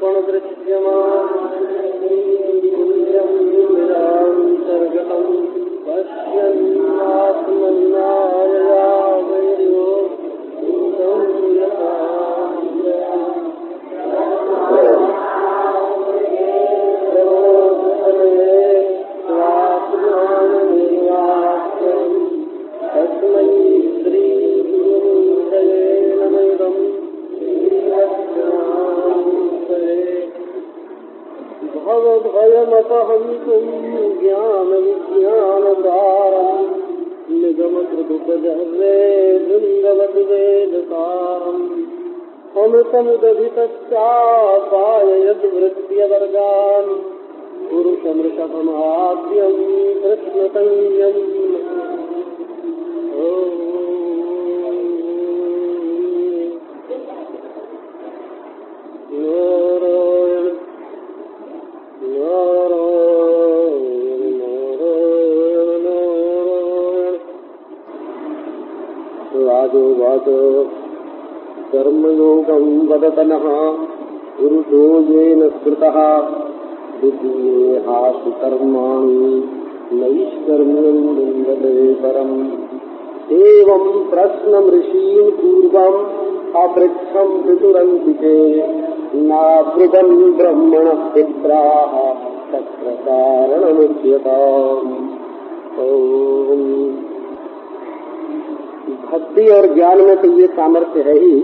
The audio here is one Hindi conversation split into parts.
दर्पण दृश्यमानंतर्गतम पश्यन्नात्मन्याययावयो तस्मै श्री गुरुमूर्तये नमः। भवभयमपहंतुं ज्ञानविज्ञानसारं निगमकृतुपजह्रे बृन्दवद्वेदसारम् अमृतमुदभितश्चापाययद्वृत्त्यवर्गान् पुरुषमृषभमाद्यं कृष्णतञ्जम्। कर्मयोगं वदतनः पुरुषो येन स्मृतः द्वितीयेहासु कर्माणि नैष्कर्म्यं विन्दते परम्। एवं प्रश्नमृषीन् पूर्वम् अपृच्छं पितुरन्तिके नाब्रुवन् ब्रह्मणः पित्राः तत्र कारणमुच्यताम्। भक्ति और ज्ञान में तो ये सामर्थ्य है ही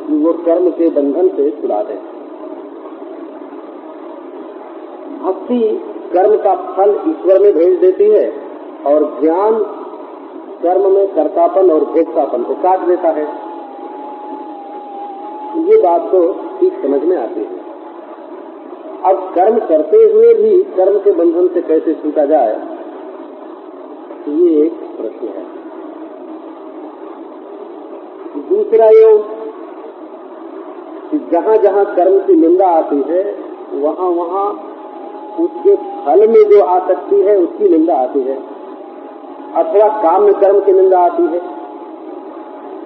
कि वो कर्म के बंधन से छुड़ा दे। भक्ति कर्म का फल ईश्वर में भेज देती है और ज्ञान कर्म में कर्तापन और भोक्तापन को काट देता है। ये बात तो ठीक समझ में आती है। अब कर्म करते हुए भी कर्म के बंधन से कैसे छूटा जाए, ये एक प्रश्न है। दूसरा योग कि जहाँ जहाँ कर्म की निंदा आती है वहाँ वहाँ उसके फल में जो आसक्ति है उसकी निंदा आती है, अथवा काम्य कर्म की निंदा आती है।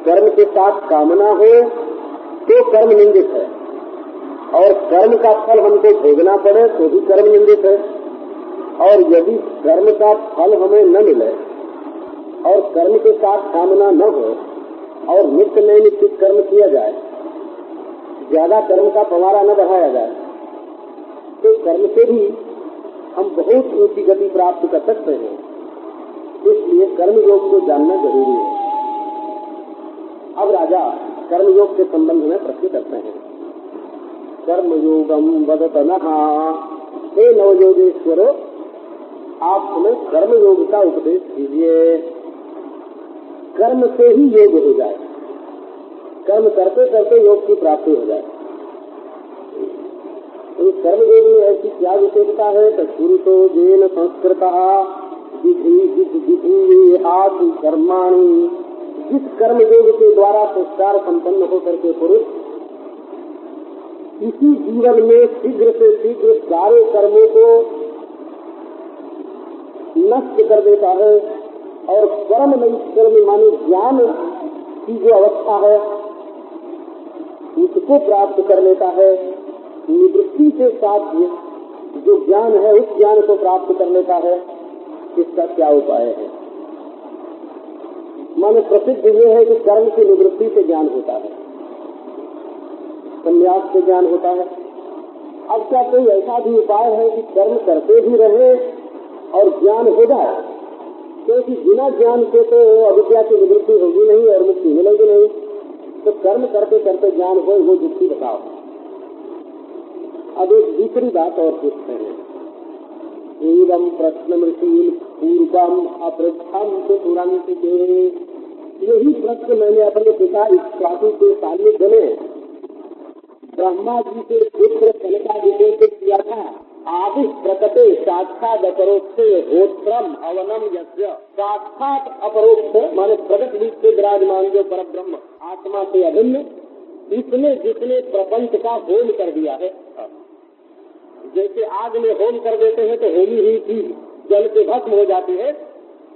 कर्म के साथ कामना हो तो कर्म निंदित है, और कर्म का फल हमको भोगना पड़े तो भी कर्म निंदित है। और यदि कर्म का फल हमें न मिले और कर्म के साथ कामना न हो और नित्य नैमित्तिक कर्म किया जाए, ज्यादा कर्म का पवारा न बढ़ाया जाए, तो कर्म से भी हम बहुत ऊंची गति प्राप्त कर सकते हैं। इसलिए कर्मयोग को जानना जरूरी है। अब राजा कर्मयोग के संबंध में प्रश्न करते हैं। कर्मयोगम वदतनः, हे नवयोगेश्वरो, आप हमें कर्मयोग का उपदेश कीजिए। कर्म से ही योग हो जाए, कर्म करते करते योग की प्राप्ति हो जाए। तो कर्मयोग में ऐसी क्या विशेषता है? तो पुरुषो येन संस्कृतः विधीयेहासु कर्माणि, जिस कर्मयोग के द्वारा संस्कार संपन्न होकर के पुरुष इसी जीवन में शीघ्र से शीघ्र सारे कर्मों को नष्ट कर देता है और परम नैष्कर्म माने ज्ञान की जो अवस्था है उसको प्राप्त कर लेता है। निवृत्ति के साथ जो ज्ञान है उस ज्ञान को प्राप्त कर लेता है। इसका क्या उपाय है? माने प्रसिद्ध ये है कि कर्म की निवृत्ति से ज्ञान होता है, संन्यास से ज्ञान होता है। अब क्या कोई ऐसा भी उपाय है कि कर्म करते भी रहे और ज्ञान हो जाए? क्योंकि बिना ज्ञान के तो अविद्या की निवृत्ति होगी नहीं और मुक्ति मिलेगी नहीं। तो कर्म करते करते ज्ञान हो, वो युक्ति बताओ। अब एक दूसरी बात और पूछते हैं। एवं प्रश्नमृषीन् पूर्वम अपृच्छं पितुरन्तिके, यही प्रश्न मैंने अपने पिता इक्ष्वाकु के सान्निध्य में ब्रह्मा जी के पुत्र सनकादित्य से किया था। आदि प्रकटे साक्षात अपरोक्ष होत्रम हवनम यज्ञ, साक्षात अपरोक्ष माने प्रकट रूप से विराजमान जो परब्रह्म आत्मा से अभिन्न, इसने जिसने प्रपंच का होम कर दिया है। जैसे आग में होम कर देते हैं तो होमी हुई चीज जल से भस्म हो जाती है,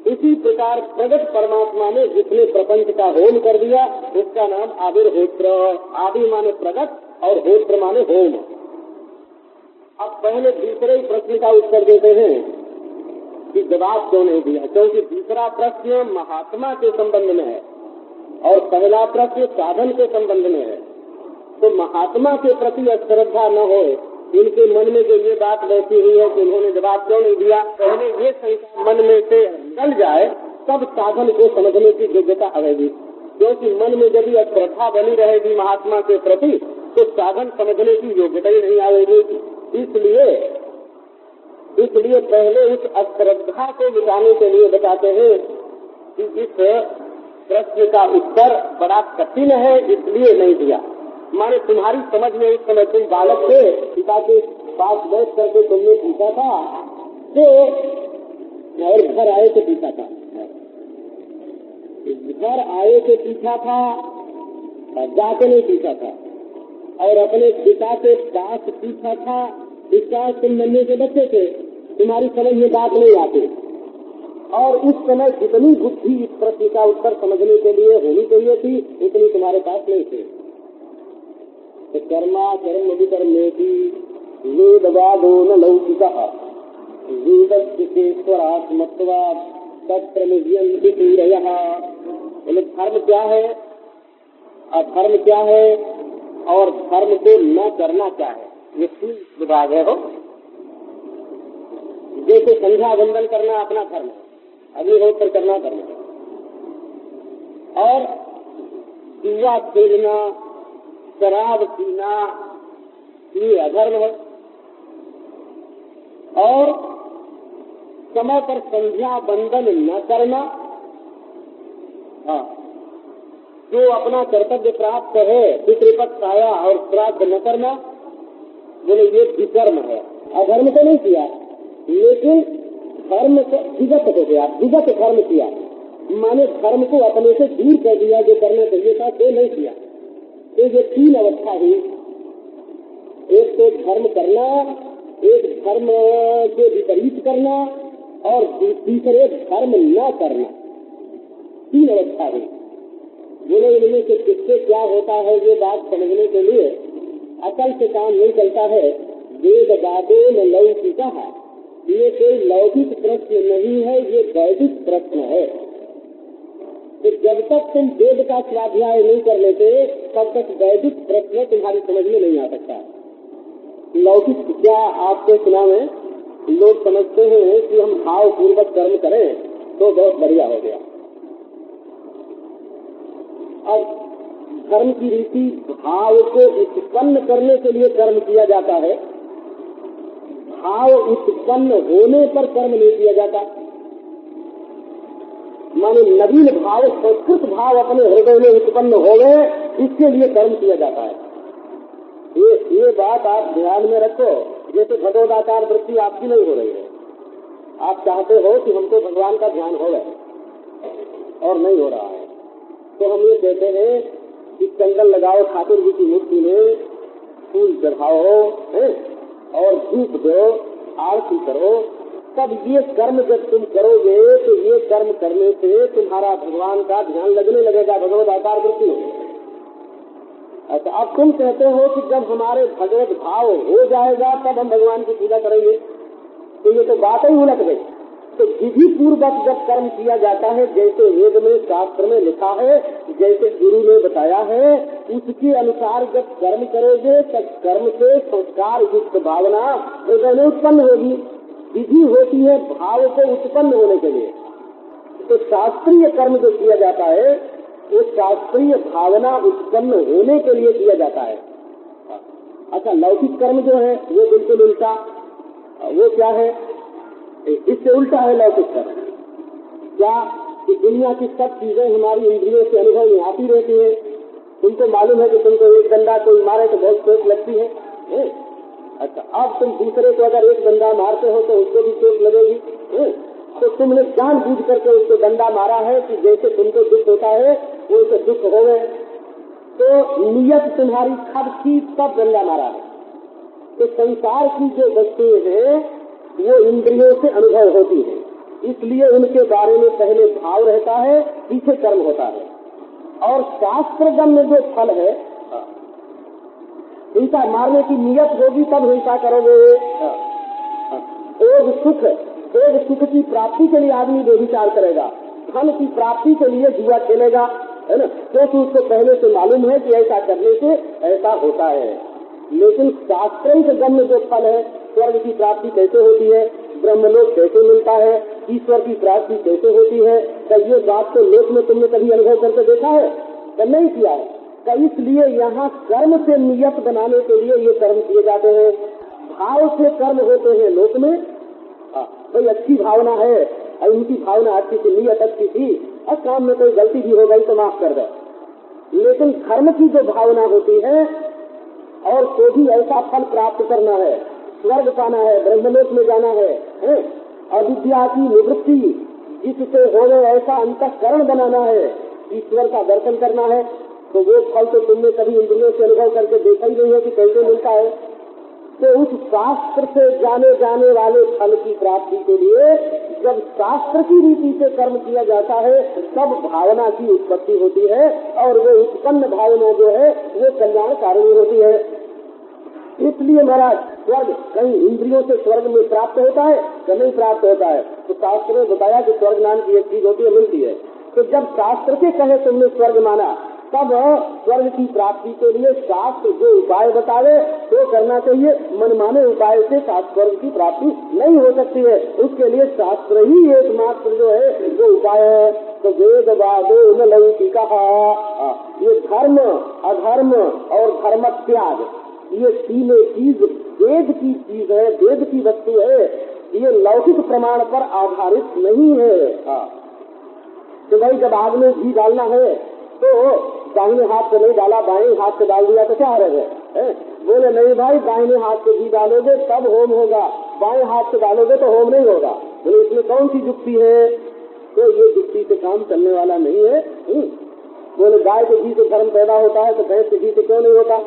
इसी प्रकार प्रगट परमात्मा ने जिसने प्रपंच का होम कर दिया उसका नाम आविर्होत्र। आदि माने प्रगट और होत्र माने होम। अब पहले दूसरे ही प्रश्न का उत्तर देते हैं कि जवाब क्यों नहीं दिया, क्योंकि दूसरा प्रश्न महात्मा के संबंध में है और पहला प्रश्न साधन के संबंध में है। तो महात्मा के प्रति अश्रद्धा न हो, इनके मन में जो ये बात बैठी हुई है कि उन्होंने जवाब क्यों नहीं दिया, पहले ये शंका मन में से निकल जाए तब साधन को समझने की योग्यता आएगी। क्योंकि मन में यदि अश्रद्धा बनी रहेगी महात्मा के प्रति तो साधन समझने की योग्यता ही नहीं आएगी। इसलिए पहले उस अश्रद्धा को मिटाने के लिए बताते हैं कि इस प्रश्न का उत्तर बड़ा कठिन है, इसलिए नहीं दिया। माने तुम्हारी समझ में उस समय तुम बालक थे, पिता के पास बैठ करके तुमने पूछा था तो और घर आए तो पूछा था, घर आए तो पूछा था, जाके नहीं पूछा था। और अपने पिता के पास पूछा था, इसका तुम नन्हे के बच्चे थे, तुम्हारी समझ में बात नहीं आती। और उस समय जितनी बुद्धि इस प्रश्न का उत्तर समझने के लिए होनी चाहिए थी उतनी तुम्हारे पास नहीं थी। तो कर्मा कर्म विकर्मेति वेदवादो न लौकिकः वेदस्येश्वरात्मत्वात् तत्र मुह्यन्ति सूरयः। बोले धर्म क्या है, अधर्म क्या है और धर्म को न करना क्या है, ये तीन विभाग है। हो जैसे संध्या वंदन करना अपना धर्म है, अग्निहोत्र करना धर्म है, और जुआ खेलना शराब पीना ये अधर्म है, और समय पर संध्या वंदन न करना, जो अपना कर्तव्य प्राप्त है पितृपक्ष आया और श्राद्ध न करना, बोले ये विकर्म है। अधर्म तो नहीं किया लेकिन धर्म से विगत हो गया, विगत धर्म किया, माने धर्म को अपने से दूर कर दिया, जो करने चाहिए था तो नहीं किया। तो ये तीन अवस्था हुई, एक तो धर्म करना, एक धर्म के विपरीत करना और तीसरे धर्म न करना, तीन अवस्था हुई। बोले इनमें से किससे क्या होता है ये बात समझने के लिए अकल से काम नहीं चलता है। वेद वादो न लौकिकः, ये कोई लौकिक प्रश्न नहीं है, ये वैदिक प्रश्न है। तो जब तक तुम वेद का स्वाध्याय नहीं कर लेते तब तक वैदिक प्रश्न तुम्हारी समझ में नहीं आ सकता। लौकिक क्या आपको सुना में लोग समझते हैं कि हम भाव पूर्वक कर्म करें तो बहुत बढ़िया हो गया। अब धर्म की रीति भाव को उत्पन्न करने के लिए कर्म किया जाता है, भाव उत्पन्न होने पर कर्म नहीं किया जाता। माने नवीन भाव संस्कृत भाव अपने हृदय में उत्पन्न हो गए, इसके लिए कर्म किया जाता है। ये बात आप ध्यान में रखो। जैसे भगवदाकार वृत्ति आपकी नहीं हो रही है, आप चाहते हो कि हमको भगवान का ध्यान हो गए और नहीं हो रहा है, तो हम ये कहते हैं कि चंदन लगाओ ठाकुर जी की मूर्ति में, फूल चढ़ाओ और धूप दो, आरती करो। तब ये कर्म जब तुम करोगे तो ये कर्म करने से तुम्हारा भगवान का ध्यान लगने लगेगा, भगवत आकार वृत्ति होगी। अच्छा, अब तुम कहते हो कि जब हमारे भगवत भाव हो जाएगा तब हम भगवान की पूजा करेंगे, तो ये तो बात ही उलट गई। तो विधि पूर्वक जब कर्म किया जाता है, जैसे वेद में शास्त्र में लिखा है, जैसे गुरु ने बताया है, उसके अनुसार जब कर्म करोगे तब कर्म से संस्कार युक्त भावना हृदय में उत्पन्न होगी। विधि होती है भाव को उत्पन्न होने के लिए। तो शास्त्रीय कर्म जो किया जाता है वो शास्त्रीय भावना उत्पन्न होने के लिए किया जाता है। अच्छा, लौकिक कर्म जो है वो बिल्कुल उल्टा, वो क्या है, इससे उल्टा है लौकिक कर्म। क्या कि दुनिया की सब चीजें हमारी इंद्रियों से अनुभव में आती रहती है। तुमको मालूम है कि तुमको एक डंडा कोई मारे तो बहुत चोट लगती है। अच्छा, अब तुम दूसरे को अगर एक डंडा मारते हो तो उसको भी चोट लगेगी। तो तुमने जानबूझ करके उसको डंडा मारा है कि जैसे तुमको दुख होता है वैसे दुख हो गए, तो नियत तुम्हारी खब की तब डंडा मारा है। तो संसार की जो वस्तुएं हैं वो इंद्रियों से अनुभव होती है, इसलिए उनके बारे में पहले भाव रहता है, पीछे कर्म होता है। और शास्त्रगम्य जो फल है हिंसा मारने की नियत होगी तब हिंसा करोगे। एक सुख की प्राप्ति के लिए आदमी व्यभिचार करेगा, धन की प्राप्ति के लिए जुआ खेलेगा, है ना, क्योंकि उसको पहले से मालूम है कि ऐसा करने से ऐसा होता है। लेकिन शास्त्रों से गम्य जो फल है, स्वर्ग की प्राप्ति कैसे होती है, ब्रह्मलोक कैसे मिलता है, ईश्वर की प्राप्ति कैसे होती है, तो ये बात तो लोक में तुमने कभी अनुभव करके देखा है? तो नहीं किया है। तो इसलिए यहाँ कर्म से नियत बनाने के लिए ये कर्म किए जाते हैं। भाव से कर्म होते हैं लोक में। कोई अच्छी भावना है और उनकी भावना अच्छी थी, नियत अच्छी थी, और काम में कोई गलती भी हो गई तो माफ कर दे। लेकिन धर्म की जो भावना होती है और तो भी ऐसा फल प्राप्त करना है, स्वर्ग पाना है, ब्रह्मलोक में जाना है, अविद्या की निवृत्ति जिससे हो गए ऐसा अंतःकरण बनाना है, ईश्वर का दर्शन करना है, तो वो फल तो तुमने कभी इंद्रियों से अनुभव करके देखा ही नहीं है कि कैसे मिलता है। तो उस शास्त्र से जाने जाने वाले फल की प्राप्ति के लिए जब शास्त्र की रीति से कर्म किया जाता है तब भावना की उत्पत्ति होती है, और वो उत्पन्न भावना जो है वो कल्याणकारी होती है। इसलिए महाराज स्वर्ग कहीं इंद्रियों से स्वर्ग में प्राप्त होता है कि नहीं प्राप्त होता है? तो शास्त्र ने बताया कि स्वर्ग नाम की एक चीज होती है, मिलती है। तो जब शास्त्र के कहे तुमने स्वर्ग माना, तब स्वर्ग की प्राप्ति के लिए शास्त्र जो उपाय बतावे तो करना चाहिए। मनमाने उपाय से स्वर्ग की प्राप्ति नहीं हो सकती है, उसके लिए शास्त्र ही एकमात्र जो है जो उपाय है। तो वेद वादो न लौकिका, ये धर्म अधर्म और धर्म त्याग, ये तीनों चीज वेद की चीज है, वेद की वस्तु है, ये लौकिक प्रमाण पर आधारित नहीं है। तो भाई जब आग में घी डालना है तो दाहिने हाथ से नहीं डाला, बाएं हाथ से डाल दिया तो क्या हर्ज है? बोले नहीं भाई, दाहिने हाथ से घी डालोगे तब होम होगा, बाएं हाथ से डालोगे तो होम नहीं होगा। बोले इसमें कौन सी युक्ति है? तो ये युक्ति से काम चलने वाला नहीं है। बोले गाय के घी से धर्म पैदा होता है तो भैंस के घी से क्यों नहीं होता?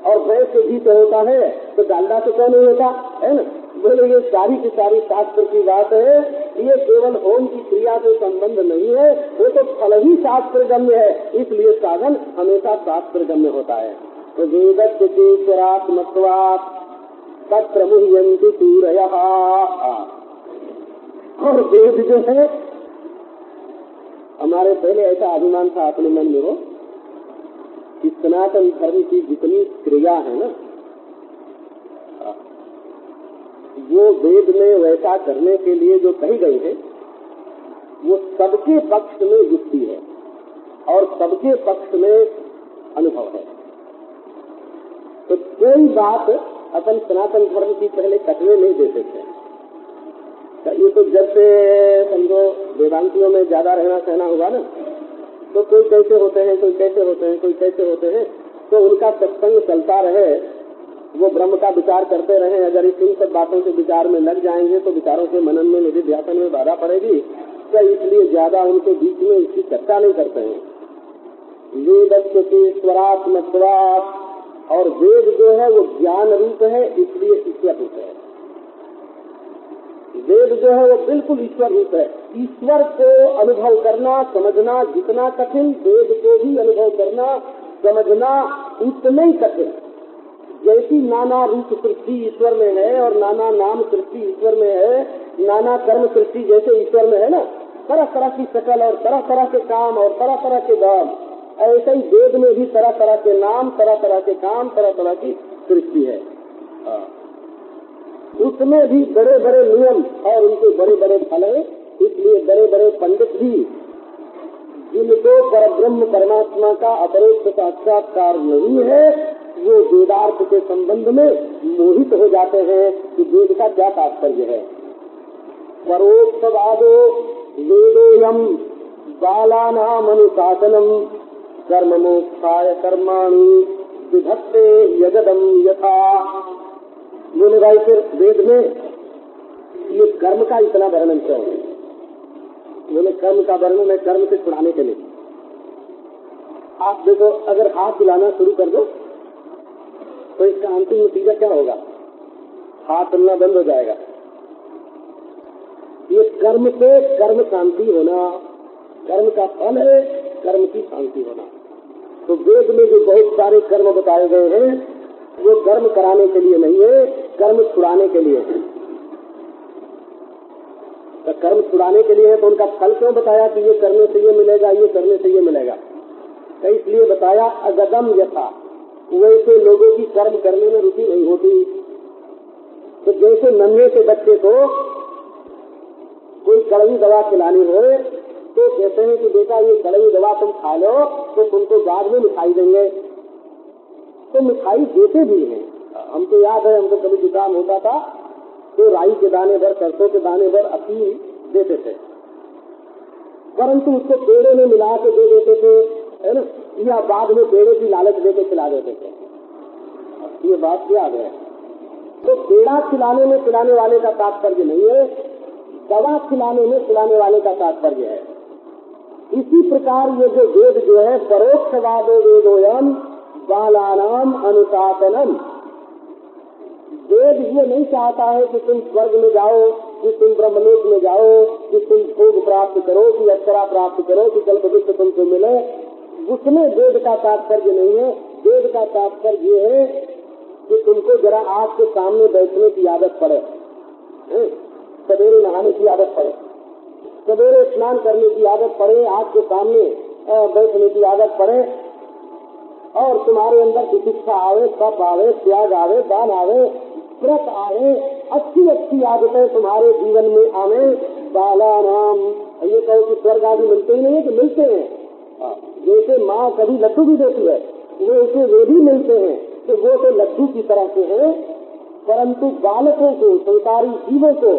और भैंस के घी से होता है तो डालडा से क्यों नहीं होता? है ना। बोले ये सारी की सारी शास्त्र की बात है, ये केवल होम की क्रिया से संबंध नहीं है, वो तो फल ही शास्त्र गम्य है, इसलिए साधन हमेशा शास्त्र गम्य होता है। तो वेदस्य चेतरात्मत्वात् तत्र मुह्यन्ति सूरयः। और वेद जो है, हमारे पहले ऐसा अभिमान था अपने मन में हो कि सनातन धर्म की जितनी क्रिया है ना, वो वेद में वैसा करने के लिए जो कही गई है वो सबके पक्ष में युक्ति है और सबके पक्ष में अनुभव है। तो कोई बात अपन सनातन धर्म की पहले कटने नहीं देते थे। तो ये तो जब से समझो वेदांतियों में ज्यादा रहना सहना होगा ना, तो कोई कैसे होते हैं, कोई कैसे होते हैं, कोई कैसे होते हैं, तो उनका सत्संग चलता रहे, वो ब्रह्म का विचार करते रहे। अगर इन सब बातों से विचार में लग जाएंगे तो विचारों के मनन में निधिध्यासन में बाधा पड़ेगी, तो इसलिए ज्यादा उनके बीच में इसकी चर्चा नहीं करते हैं। वेदस्य ईश्वरात्मत्वात्, और वेद जो है वो ज्ञान रूप है, इसलिए ईश्वर रूप है। वेद जो है वो बिल्कुल ईश्वर रूप है। ईश्वर को अनुभव करना समझना जितना कठिन, वेद को भी अनुभव करना समझना उतना ही कठिन। जैसी नाना रूप सृष्टि ईश्वर में है और नाना नाम सृष्टि ईश्वर में है, नाना कर्म सृष्टि जैसे ईश्वर में है ना, तरह तरह की शकल और तरह तरह के काम और तरह तरह के दाम, ऐसे ही वेद में भी तरह तरह के नाम, तरह तरह के काम, तरह तरह की सृष्टि है। उसमें भी बड़े बड़े नियम और उनके बड़े बड़े फल है। इसलिए बड़े बड़े पंडित भी जिनको परब्रह्म परमात्मा का अपरोक्ष साक्षात्कार नहीं है, वो वेदार्थ के संबंध में मोहित हो जाते हैं कि वेद का क्या तात्पर्य है। परोक्षवादो वेदोयम बालानाम अनुशासनम कर्म मोक्षाय कर्माणि विधत्ते यजदम यथा। बोले भाई फिर वेद में ये कर्म का इतना वर्णन क्यों है? बोले कर्म का वर्णन है कर्म से छुड़ाने के लिए। आप देखो, अगर हाथ हिलाना शुरू कर दो तो इसका अंतिम नतीजा क्या होगा? हाथ हिलना बंद हो जाएगा। ये कर्म से कर्म शांति होना, कर्म का फल है कर्म की शांति होना। तो वेद में जो बहुत सारे कर्म बताए गए हैं वो कर्म कराने के लिए नहीं है, कर्म छुड़ाने के लिए है। तो कर्म छुड़ाने के लिए है तो उनका फल क्यों बताया कि ये करने से ये मिलेगा, ये करने से ये मिलेगा? तो इसलिए बताया अगदम यथा, वैसे लोगों की कर्म करने में रुचि नहीं होती। तो जैसे नन्हे से बच्चे को कोई कड़वी दवा खिलानी हो तो कहते हैं कि बेटा ये कड़वी दवा तुम खा लो तो तुमको बाद में मिठाई देंगे, तो मिठाई देते भी हैं। हमको याद है, हमको कभी जुकाम होता था तो राई के दाने भर, सरसों के दाने भर अफीम देते थे, परंतु उसको पेड़े में मिला के दे देते थे, है ना, या बाद में पेड़े की लालच देके खिला देते थे। ये बात याद है। तो पेड़ा खिलाने में खिलाने वाले का तात्पर्य नहीं है, दवा खिलाने में खिलाने वाले का तात्पर्य है। इसी प्रकार ये जो वेद जो है, परोक्षवादो वेदोयम बालानाम अनुशासनम, वेद ये नहीं चाहता है कि तुम स्वर्ग में जाओ, कि तुम ब्रह्मलोक में जाओ, कि तुम भोग प्राप्त करो, कि अक्षरा प्राप्त करो, कि कल्पवृक्ष तुमको मिले। उसमें वेद का तात्पर्य नहीं है। वेद का तात्पर्य ये है कि तुमको जरा आग के सामने बैठने की आदत पड़े, सवेरे नहाने की आदत पड़े, सवेरे स्नान करने की आदत पड़े, आग के सामने बैठने की आदत पड़े, और तुम्हारे अंदर शिक्षा आवे, तप आवे, त्याग आवे, दान आवे, व्रत आवे, अच्छी अच्छी आदतें तुम्हारे जीवन में आवे। बालानाम, ये कहो कि स्वर्ग आदि मिलते ही नहीं है, कि मिलते हैं। जैसे माँ कभी लड्डू भी देती है, वैसे वे भी मिलते हैं, तो वो तो लड्डू की तरह से है। परंतु बालकों को, संसारी जीवों को,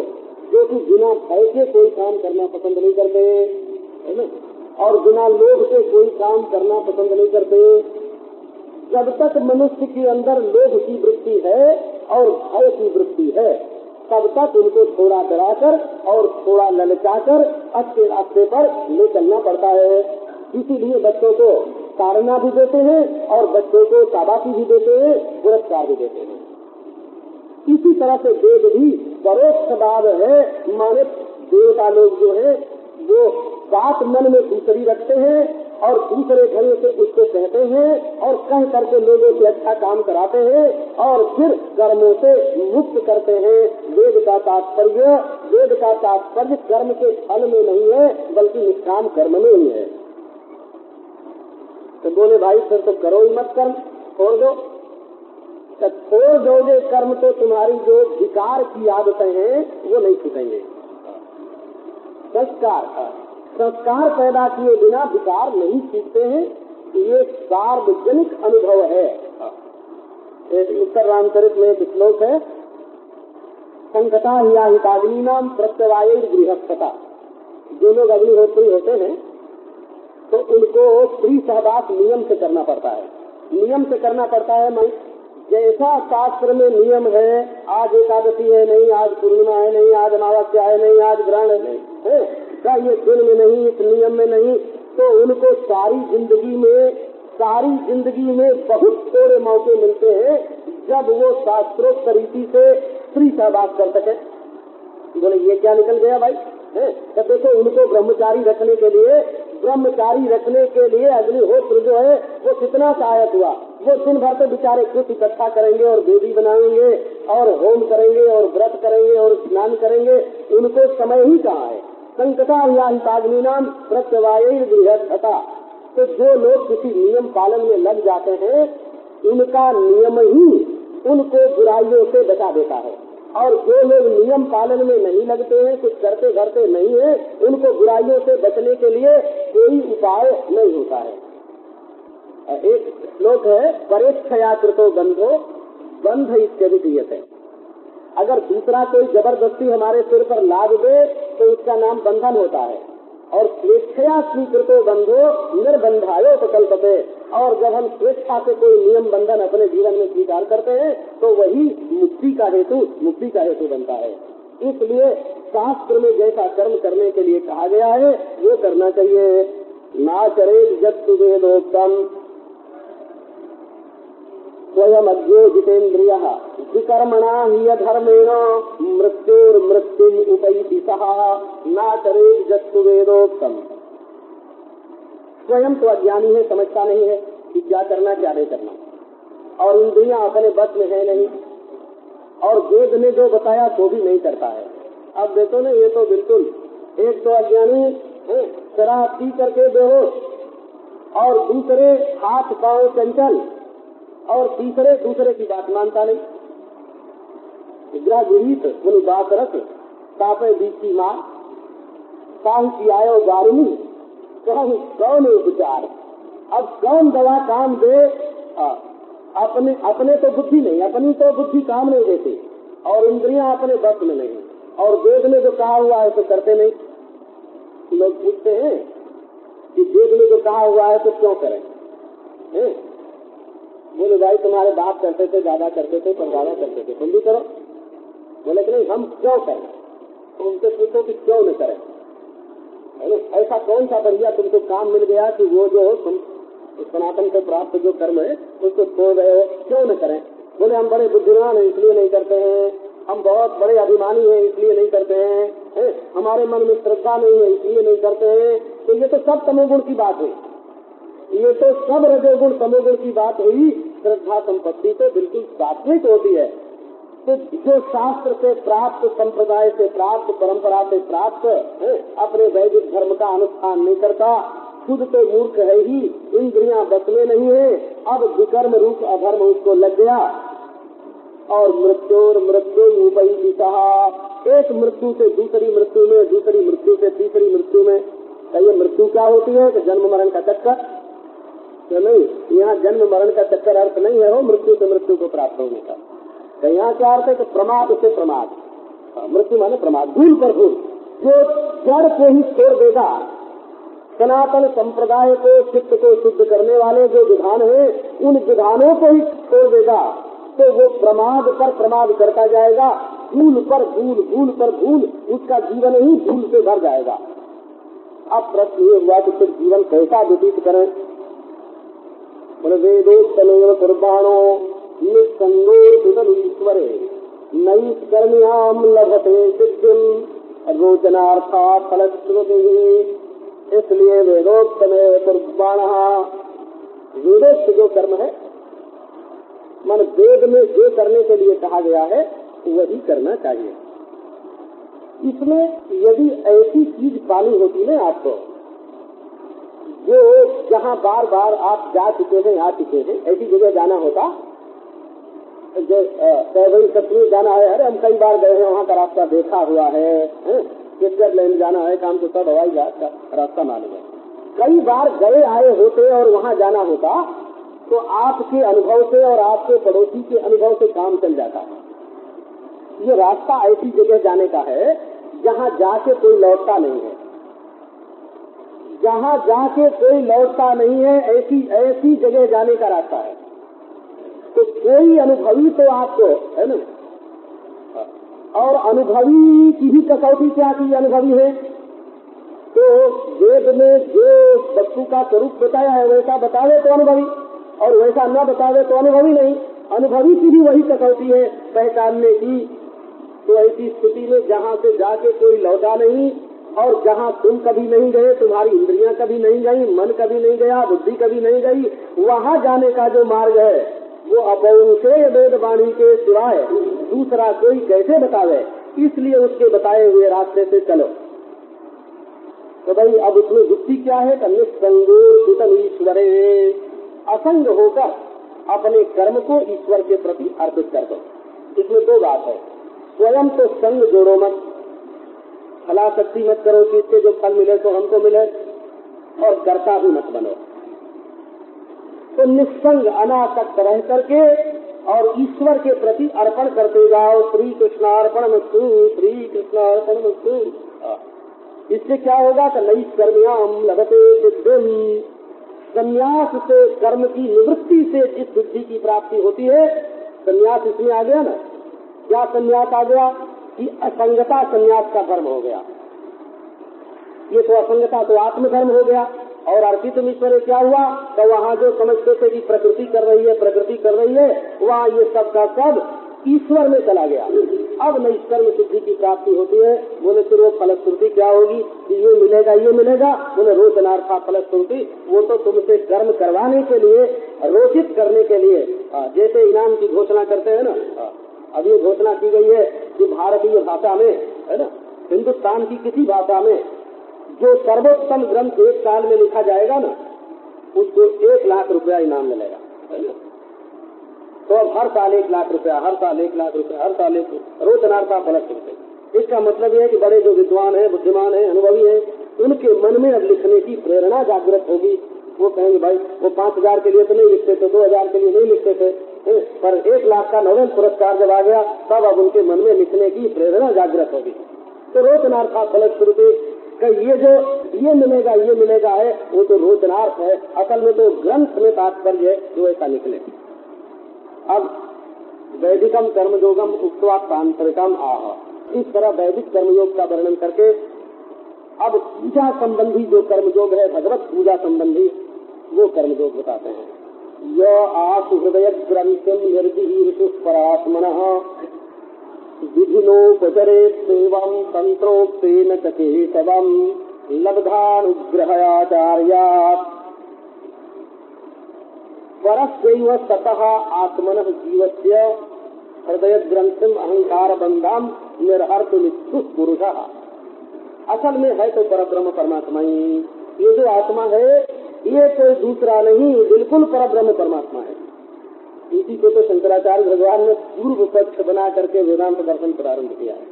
जो कि बिना भय के कोई काम करना पसंद नहीं करते, है ना, और बिना लोभ के कोई काम करना पसंद नहीं करते, जब तक मनुष्य के अंदर लोभ की वृत्ति है और भय की वृत्ति है, तब तक उनको थोड़ा डराकर और थोड़ा ललचाकर अच्छे रास्ते पर ले चलना पड़ता है। इसीलिए बच्चों को ताड़ना भी देते हैं और बच्चों को शाबाशी भी देते हैं, पुरस्कार भी देते हैं। इसी तरह से वेद भी परोक्षवाद है, माने देवता लोग जो है वो बात मन में दूसरी रखते हैं और दूसरे ढंग से उसको कहते हैं और कह करके लोगों से अच्छा काम कराते हैं और फिर कर्मों से मुक्त करते हैं। वेद का तात्पर्य कर्म के फल में नहीं है, बल्कि निष्काम कर्म में ही है। तो बोले भाई फिर तो करो ही मत कर्म, छोड़ दो। तो छोड़ दोगे कर्म तो तुम्हारी जो विकार की आदतें हैं वो नहीं छूटेंगे। संस्कार पैदा किए बिना विकार नहीं छूटते हैं। ये सार्वजनिक अनुभव है। उत्तर रामचरित में एक श्लोक है, संकटा हिया हिताग्नि नाम प्रत्यवाय गृहस्थता। जो लोग अग्निहोत्री होते हैं तो उनको स्त्री सहवास नियम से करना पड़ता है। नियम से करना पड़ता है, मैं जैसा शास्त्र में नियम है, आज एकादशी है नहीं, आज पूर्णिमा है नहीं, आज अमावस्या है नहीं, आज ग्रहण है नहीं, है क्या ये दिन में नहीं, इस नियम में नहीं, तो उनको सारी जिंदगी में बहुत थोड़े मौके मिलते हैं जब वो शास्त्रोक्त रीति से स्त्री सहवास कर सके। बोले ये क्या निकल गया भाई, है तो देखो उनको ब्रह्मचारी रखने के लिए अग्निहोत्र जो है वो कितना सहायक हुआ। वो दिन भर तो बेचारे कुछ इकट्ठा करेंगे और वेदी बनाएंगे और होम करेंगे और व्रत करेंगे और स्नान करेंगे, उनको समय ही कहाँ है। संकटा हिताग्नि नाम प्रत्यवाय गृहस्थता। तो जो लोग किसी नियम पालन में लग जाते हैं, उनका नियम ही उनको बुराइयों से बचा देता है, और जो लोग नियम पालन में नहीं लगते हैं, कुछ करते धरते नहीं है, उनको बुराइयों से बचने के लिए कोई उपाय नहीं होता है। एक श्लोक है, परेक्षया कृतो बंधो बंध इत्यभिधीयते। अगर दूसरा कोई जबरदस्ती हमारे सिर पर लाद दे तो उसका नाम बंधन होता है, और स्वेच्छया स्वीकृतो बंधो निर्बंधायोपकल्पते। और जब हम स्वेच्छा से कोई नियम बंधन अपने जीवन में स्वीकार करते हैं तो वही मुक्ति का हेतु बनता है। इसलिए शास्त्र में जैसा कर्म करने के लिए कहा गया है वो करना चाहिए। ना करे जत्तु वेदोक्तम स्वयं अज्ञो जितेन्द्रिय विकर्मणा ही धर्मेण मृत्युर्मृत्यु उपैति सह ना करे जत्तु वेदोक्तम। स्वयं तो अज्ञानी है, समझता नहीं है कि क्या करना क्या नहीं करना, और इंद्रियां अपने बस में है नहीं, और वेद ने जो बताया तो भी नहीं करता है। अब देखो ना, ये तो बिल्कुल एक तो अज्ञानी शराब पी करके बेहोश, और दूसरे हाथ पांव चंचल, और तीसरे दूसरे की बात मानता नहीं। गृहित मुनि बात रख तापे बीती मार साहु की आयो गारुनी कहूँ कौन उपचार। अब कौन दवा काम दे? अपने तो बुद्धि नहीं, अपनी तो बुद्धि काम नहीं देती, और इंद्रियां अपने बस में नहीं, और वेद ने जो कहा हुआ है तो करते नहीं। लोग पूछते हैं कि वेद ने जो कहा हुआ है तो क्यों करें? बोले भाई तुम्हारे बाप करते थे, दादा करते थे, परदादा करते थे, तुम भी करो। बोले कि नहीं हम क्यों करें? तो उनसे पूछो कि क्यों न करें। ऐसा कौन सा बढ़िया तुमको काम मिल गया कि वो जो तुम सनातन से प्राप्त जो कर्म है उसको छोड़ रहे हो, क्यों न करें? बोले हम बड़े बुद्धिमान हैं इसलिए नहीं करते हैं, हम बहुत बड़े अभिमानी हैं इसलिए नहीं करते हैं, हमारे मन में श्रद्धा नहीं है इसलिए नहीं करते हैं। तो ये तो सब तमोगुण की बात है, ये तो सब रजोगुण तमोगुण की बात हुई। श्रद्धा संपत्ति तो बिल्कुल सात्विक होती है। तो जो शास्त्र से प्राप्त, संप्रदाय से प्राप्त, परंपरा से प्राप्त अपने वैदिक धर्म का अनुष्ठान नहीं करता, खुद तो मूर्ख है ही, इंद्रियां बस में नहीं है, अब विकर्म रूप अधर्म उसको लग गया। और मृत्यु उपई दिशा, एक मृत्यु से दूसरी मृत्यु में, दूसरी मृत्यु से तीसरी मृत्यु में। ये मृत्यु क्या होती है? कि जन्म मरण का चक्कर। तो नहीं, यहाँ जन्म मरण का चक्कर अर्थ नहीं है वो मृत्यु से मृत्यु को प्राप्त होने का। तो यहाँ क्या अर्थ है कि प्रमाद से प्रमाद, मृत्यु माने प्रमाद, भूल पर भूल। जो जड़ को ही छोड़ देगा, सनातन संप्रदाय को, चित्त को शुद्ध करने वाले जो विधान है उन विधानों को ही छोड़ देगा, तो वो प्रमाद पर प्रमाद करता जाएगा, भूल पर भूल, भूल पर भूल, उसका जीवन ही भूल से भर जाएगा। अब प्रश्न ये हुआ कि फिर जीवन कैसा व्यतीत करें? बोले वेदोत्तमेव कुर्बाणो निस्संगोर्पितमीश्वरे नैष्कर्म्याम लभते सिद्धिं रोचनार्था फलश्रुतिः। इसलिए वेदोत्तमेव कुर्बाणः, वेदोक्त जो कर्म है, मन वेद में जो करने के लिए कहा गया है वही करना चाहिए। इसमें यदि ऐसी चीज पानी होती है आपको, जो जहाँ बार बार आप जा चुके हैं, आ चुके हैं, ऐसी जगह जाना होता, जो भाई कश्मीर जाना है, अरे हम कई बार गए हैं, वहाँ का रास्ता देखा हुआ है, स्विट्जरलैंड जाना है, काम तो सब हवाई जहाज का रास्ता मालूम है, कई बार गए आए होते और वहाँ जाना होता, तो आपके अनुभव से और आपके पड़ोसी के अनुभव से काम चल जाता। ये रास्ता ऐसी जगह जाने का है जहाँ जाके कोई लौटता नहीं है, जहाँ जाके कोई लौटता नहीं है, ऐसी जगह जाने का रास्ता है। तो कोई अनुभवी तो आपको है ना, और अनुभवी की भी कसौटी क्या की अनुभवी है? तो वेद में जो वस्तु का स्वरूप बताया है वैसा बतावे तो अनुभवी, और वैसा न बतावे तो अनुभवी नहीं। अनुभवी की भी वही कसौटी है पहचानने की। तो ऐसी स्थिति में जहाँ से जाके कोई लौटा नहीं, और जहाँ तुम कभी नहीं गए, तुम्हारी इंद्रियां कभी नहीं गई, मन कभी नहीं गया, बुद्धि कभी नहीं गई, वहाँ जाने का जो मार्ग है वो अपौरुषेय वेद वाणी के सिवाय दूसरा कोई कैसे बतावे? इसलिए उसके बताए हुए रास्ते से चलो। तो भाई अब उसमें युक्ति क्या है? निस्संगोर्पितम् ईश्वरे, असंग होकर अपने कर्म को ईश्वर के प्रति अर्पित कर दो। इसमें दो बात है, स्वयं तो संग जोड़ो मत, फलासक्ति मत करो कि इससे जो फल मिले तो हमको मिले, और कर्ता भी मत बनो। तो निस्संग अनासक्त रह करके और ईश्वर के प्रति अर्पण करते जाओ। श्री कृष्णार्पणमस्तु, श्री कृष्णार्पणमस्तु। इससे क्या होगा कि नैष्कर्म्याम लभते सिद्धिं, संन्यास से, कर्म की निवृत्ति से जिस सिद्धि की प्राप्ति होती है, संन्यास इसमें आ गया ना। क्या संन्यास आ गया? कि असंगता संन्यास का धर्म हो गया। ये तो असंगता तो आत्मधर्म हो गया। और अर्पित ईश्वर क्या हुआ? तो वहाँ जो समझते थे कि प्रकृति कर रही है, प्रकृति कर रही है, वहाँ ये सब का सब ईश्वर में चला गया। अब नैष्कर्म सिद्धि की प्राप्ति होती है। बोले फिर वो फलश्रुति क्या होगी कि ये मिलेगा ये मिलेगा। बोले रोचनार्था फलश्रुति, वो तो तुमसे कर्म करवाने के लिए, रोचित करने के लिए, जैसे इनाम की घोषणा करते हैं ना। अब ये घोषणा की गई है कि भारतीय भाषा में, है ना, हिंदुस्तान की किसी भाषा में जो सर्वोत्तम ग्रंथ एक साल में लिखा जाएगा ना, उसको 1 लाख रुपया इनाम मिलेगा, है ना। तो अब हर साल 1 लाख रुपया, हर साल 1 लाख रुपया, हर साल रोचनार्था फलश्रुति। इसका मतलब यह है कि बड़े जो विद्वान हैं, बुद्धिमान हैं, अनुभवी हैं, उनके मन में अब लिखने की प्रेरणा जागृत होगी। वो कहेंगे भाई वो 5,000 के लिए तो नहीं लिखते थे, 2,000 के लिए नहीं लिखते थे, पर 1 लाख का नोबेल पुरस्कार जब आ गया तब अब उनके मन में लिखने की प्रेरणा जागृत होगी। तो रोचनार्था फलश्रुति का ये जो ये मिलेगा है, वो तो रोचनार्थ है। असल में तो ग्रंथ में तात्पर्य है जो ऐसा निकले। अब वैदिकम कर्मयोगम उक्त्वा तांत्रिकम आह, इस तरह वैदिक कर्मयोग का वर्णन करके अब पूजा संबंधी जो कर्मयोग है, भगवत पूजा संबंधी, वो कर्मयोग बताते हैं। य आसु हृदय ग्रंथिम निर्दिहीर्षु परात्मनः विधिनोपचरेत् सेवं तंत्रोक्तेन च केशवं लब्धानुग्रहाचार्यात् परस्यैव ततः आत्मनः जीवस्य हृदय ग्रंथिम अहंकार बंधाम निर्हर्तुमिच्छुः पुरुषः। असल में है तो परब्रह्म परमात्मा ही। ये जो आत्मा है ये कोई दूसरा नहीं, बिल्कुल परब्रह्म परमात्मा है। इसी को तो शंकराचार्य भगवान ने पूर्व पक्ष बना करके वेदांत दर्शन प्रारंभ किया है।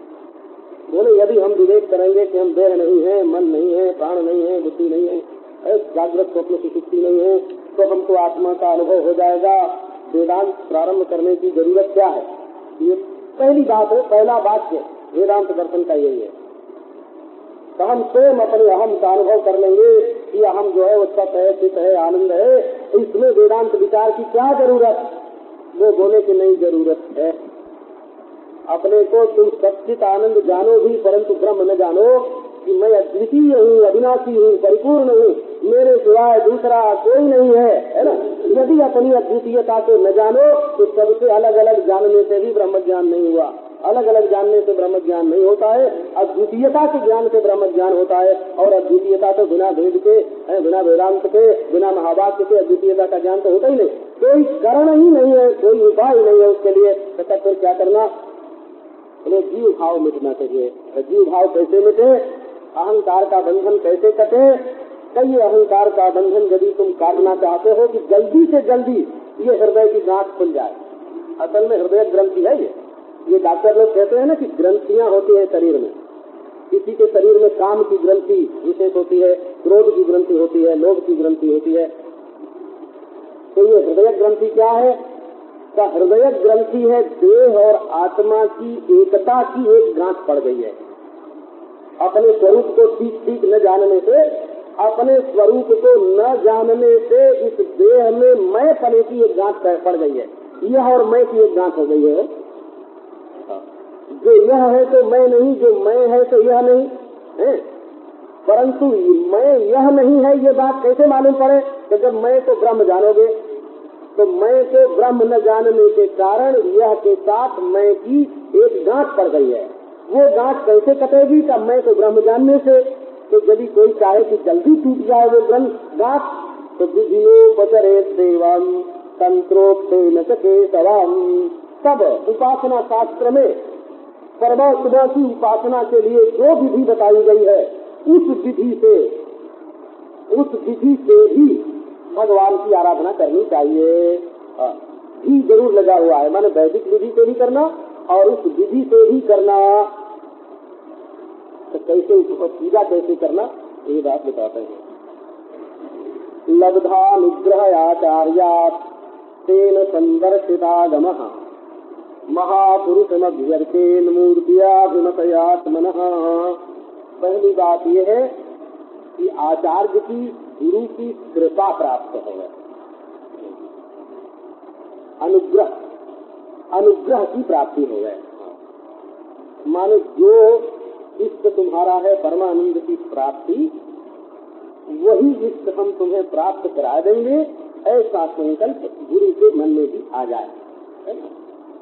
बोले यदि हम विवेक करेंगे कि हम देह नहीं है, मन नहीं है, प्राण नहीं है, बुद्धि नहीं है, जागृत स्वप्न सुषुप्ति नहीं है, तो हमको आत्मा का अनुभव हो जाएगा। वेदांत प्रारंभ करने की जरूरत क्या है? ये पहली बात है, पहला वाक्य वेदांत दर्शन का यही है। तो हम स्वयं अपने अहम का अनुभव कर लेंगे कि अहम जो है वो सत है, चित है, आनंद है। इसमें वेदांत विचार की क्या जरूरत? वो बोले कि नहीं जरूरत है। अपने को तुम सच्चित आनंद जानो भी, परंतु ब्रह्म न जानो कि मैं अद्वितीय हूँ, अविनाशी हूँ, परिपूर्ण हूँ, मेरे सिवाय दूसरा कोई नहीं है ना। यदि अपनी अद्वितीयता को न जानो तो सबसे अलग अलग जानने से भी ब्रह्म ज्ञान नहीं हुआ। अलग अलग जानने से ब्रह्म ज्ञान नहीं होता है, अद्वितीयता के ज्ञान से ब्रह्म ज्ञान होता है। और अद्वितीयता तो बिना भेद के, बिना वेदांत के, बिना महावाक्य के अद्वितीयता का ज्ञान तो होता ही नहीं। कोई कारण ही नहीं है, कोई उपाय नहीं है उसके लिए। तो फिर क्या करना? जीव भाव मिटना चाहिए। जीव भाव कैसे मिटे? अहंकार का बंधन कैसे कटे? कई अहंकार का बंधन यदि तुम काटना चाहते हो कि जल्दी से जल्दी ये हृदय की गांठ खुल जाए। असल में हृदय ग्रंथि है ये डॉक्टर लोग कहते हैं ना कि ग्रंथियां होती है शरीर में। किसी के शरीर में काम की ग्रंथि विशेष होती है, क्रोध की ग्रंथि होती है, लोभ की ग्रंथि होती है। तो ये हृदय ग्रंथि क्या है? का हृदय ग्रंथि है देह और आत्मा की एकता की एक गांठ पड़ गई है। अपने स्वरूप को ठीक ठीक न जानने से, अपने स्वरूप को न जानने से इस देह में मैं पने की एक गांठ पड़ गई है। यह और मैं की एक गांठ हो गई है। जो यह है तो मैं नहीं, जो मैं है तो यह नहीं है। परंतु मैं यह नहीं है, ये बात कैसे मालूम पड़े? कि जब मैं को ब्रह्म जानोगे, तो मैं को ब्रह्म न जानने के कारण यह के साथ मैं की एक गांठ पड़ गई है। वो गांठ कैसे कटेगी? का मैं को ब्रह्म जानने से। तो यदि कोई चाहे कि जल्दी टूट जाए वो गांठ, तो विधिनोपचरेत् सेवं तंत्रोक्तेन च केशवम्। तब उपासना शास्त्र में परमात्मा की उपासना के लिए जो विधि बताई गई है, उस विधि से ही भगवान की आराधना करनी चाहिए। घी जरूर लगा हुआ है, माने वैदिक विधि से भी करना और उस विधि से भी करना। तो कैसे पूजा कैसे करना, ये बात बताते हैं। लब्धानुग्रहाचार्यात् तेन संदर्शितागमः महापुरुषमभ्यर्चेन मूर्त्याभिमतयात्मनः। पहली बात यह है कि आचार्य की, गुरु की कृपा प्राप्त हो। अनुग्रह की प्राप्ति हो गए। माने जो इष्ट तुम्हारा है परमानंद की प्राप्ति, वही इष्ट हम तुम्हें प्राप्त करा देंगे, ऐसा संकल्प गुरु के मन में भी आ जाए।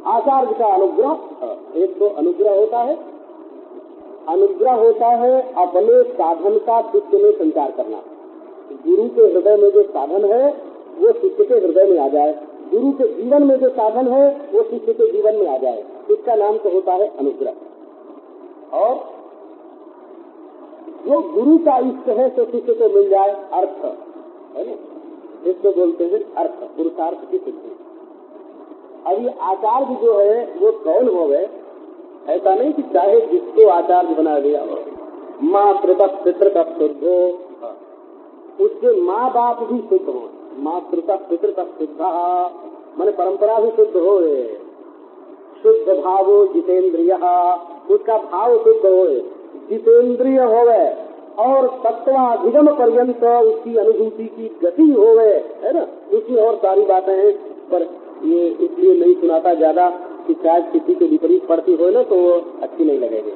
आचार्य का अनुग्रह, एक तो अनुग्रह होता है, अनुग्रह होता है अपने साधन का शिष्य में संचार करना। गुरु के हृदय में जो साधन है वो शिष्य के हृदय में आ जाए, गुरु के जीवन में जो साधन है वो शिष्य के जीवन में आ जाए, इसका नाम तो होता है अनुग्रह। और जो गुरु का इष्ट है तो शिष्य को मिल जाए अर्थ, है ना, इसको बोलते हैं अर्थ, पुरुषार्थ की सिद्धि। अभी आचार्य जो है वो कौन हो गए, ऐसा नहीं कि चाहे जिसको आचार्य बना दिया, मातृ पितृ शुद्ध हो, उसके माँ बाप भी शुद्ध हो, मातृ पितृ शुद्धा माने परंपरा भी शुद्ध हो, शुद्ध भावो जितेंद्रिय, उसका भाव शुद्ध हो, जितेंद्रिय होवे और तत्वाधिगम पर्यंत उसकी अनुभूति की गति होवे, है ना। इसमें और सारी बातें हैं, पर ये इसलिए नहीं सुनाता ज्यादा कि शायद किसी के विपरीत पड़ती हो ना तो वो अच्छी नहीं लगेगी।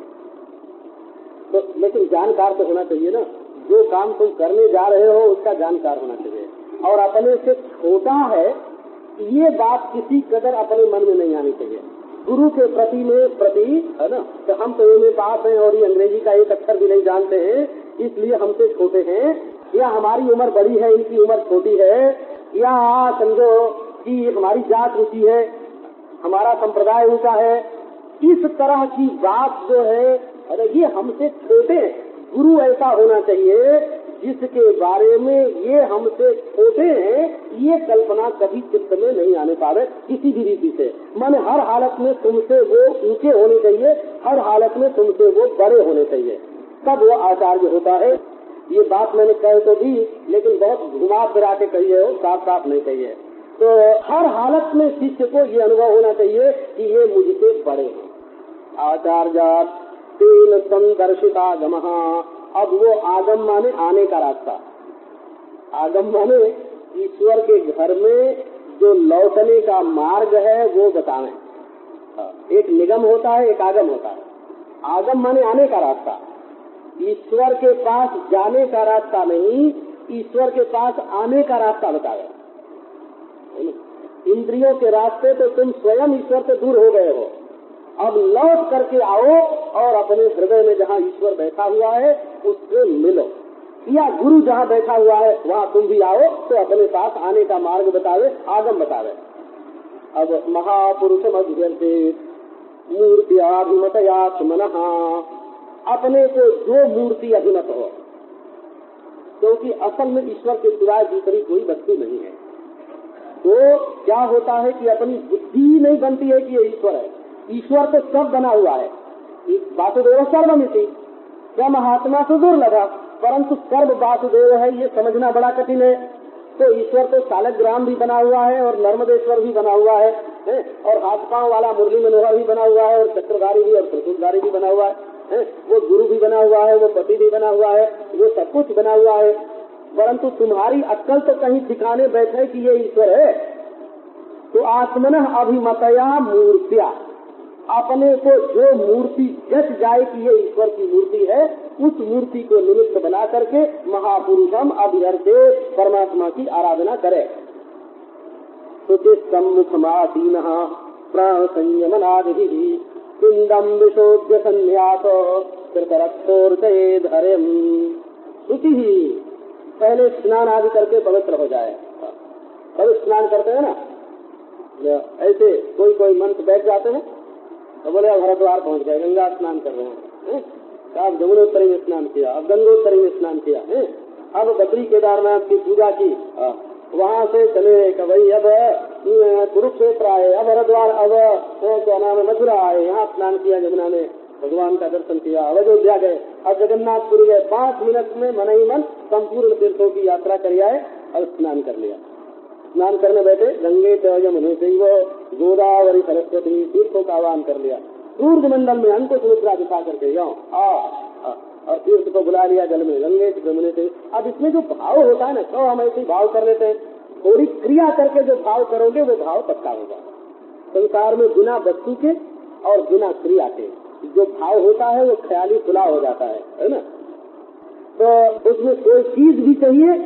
तो लेकिन जानकार तो होना चाहिए ना, जो काम तुम करने जा रहे हो उसका जानकार होना चाहिए। और अपने से छोटा है ये बात किसी कदर अपने मन में नहीं आनी चाहिए। गुरु के प्रति है ना, तो हम तो एमए पास हैं और ये अंग्रेजी का एक अक्षर भी नहीं जानते हैं, इसलिए हमसे छोटे हैं, या हमारी उम्र बड़ी है इनकी उम्र छोटी है, या समझो कि हमारी जात ऊंची है हमारा संप्रदाय ऊंचा है, इस तरह की बात जो है, अरे ये हमसे छोटे हैं। गुरु ऐसा होना चाहिए जिसके बारे में ये हमसे छोटे हैं ये कल्पना कभी चित्त में नहीं आने पावे किसी भी रीति से। माने हर हालत में तुमसे वो ऊंचे होने चाहिए, हर हालत में तुमसे वो बड़े होने चाहिए, तब वो आचार्य होता है। ये बात मैंने कह तो दी, लेकिन बहुत घुमा फिरा के कही है, साफ साफ नहीं कही है। तो हर हालत में शिष्य को ये अनुभव होना चाहिए कि ये मुझसे बड़े हैं। आचार्य तेन संदर्शिता गमहा, अब वो आगम माने आने का रास्ता, आगम माने ईश्वर के घर में जो लौटने का मार्ग है वो बताएं। एक निगम होता है, एक आगम होता है। आगम माने आने का रास्ता, ईश्वर के पास जाने का रास्ता नहीं, ईश्वर के पास आने का रास्ता बतावे। इंद्रियों के रास्ते तो तुम स्वयं ईश्वर से दूर हो गए हो, अब लौट करके आओ और अपने हृदय में जहाँ ईश्वर बैठा हुआ है उससे मिलो, या गुरु जहाँ बैठा हुआ है वहाँ तुम भी आओ, तो अपने पास आने का मार्ग बतावे, आगम बतावे। अब महापुरुष मध्यंते मूर्तियाभिमतयात्मनः, अपने को जो मूर्ति अभिमत हो, क्योंकि असल में ईश्वर के सिवाय दूसरी कोई वस्तु नहीं है। तो क्या होता है कि अपनी बुद्धि नहीं बनती है कि ये ईश्वर है, ईश्वर तो सब बना हुआ है। वासुदेव सर्वमिति, क्या महात्मा से दुर्लभ, परंतु सर्व वासुदेव है ये समझना बड़ा कठिन है। तो ईश्वर तो शालग्राम भी बना हुआ है और नर्मदेश्वर भी बना हुआ है, और हाथ पांव वाला मुरली मनोहर भी बना हुआ है, और चक्रधारी भी और त्रिशूलधारी भी बना हुआ है, वो गुरु भी बना हुआ है, वो पति भी बना हुआ है, वो सब कुछ बना हुआ है। परंतु तुम्हारी अक्ल तो कहीं ठिकाने बैठे कि ये ईश्वर है। तो आत्मनः अभिमतया मूर्तिया, अपने को जो मूर्ति जच जाए कि ये ईश्वर की मूर्ति है, उस मूर्ति को निमित्त बना करके महापुरुषम अभिहर्षे परमात्मा की आराधना करे। सुचित सम्मुखमासीन प्राण संयमनादि पिंडम विशोध्य संन्यास कृतरक्षोर्चये धर्म। शुचि ही पहले स्नान आदि करके पवित्र हो जाए। कभी स्नान करते हैं ना, ऐसे कोई कोई मंत्र बैठ जाते हैं तो बोले अब हरिद्वार पहुंच गए, गंगा स्नान कर रहे हैं, अब जमुनोत्तरी में स्नान किया, अब गंगोत्तरी में स्नान किया, अब बद्री केदारनाथ की पूजा की, वहाँ से चले कि भाई अब कुरुक्षेत्र आए, अब हरिद्वार, अब क्या नाम है मथुरा आए, यहाँ स्नान किया जमुना में, भगवान का दर्शन किया, अब अयोध्या गए, अब जगन्नाथपुरी गए, 5 मिनट में मन ही मन संपूर्ण तीर्थों की यात्रा कर आए और स्नान कर लिया। स्नान करने बैठे गंगे यमुने शैव गोदावरी सरस्वती तीर्थों का आह्वान कर लिया, सूर्य मंडल में अंकुश मुद्रा दिखा करके और तीर्थ को बुला लिया जल में, गंगे यमुने से। अब इसमें जो भाव होता है ना, तो हम ऐसे भाव कर लेते हैं, थोड़ी क्रिया करके जो भाव करोगे वो भाव पक्का होगा। संसार में बिना वस्तु के और बिना क्रिया के जो भाव होता है वो ख्याली खुला हो जाता है ना। तो उसमें कोई चीज भी चाहिए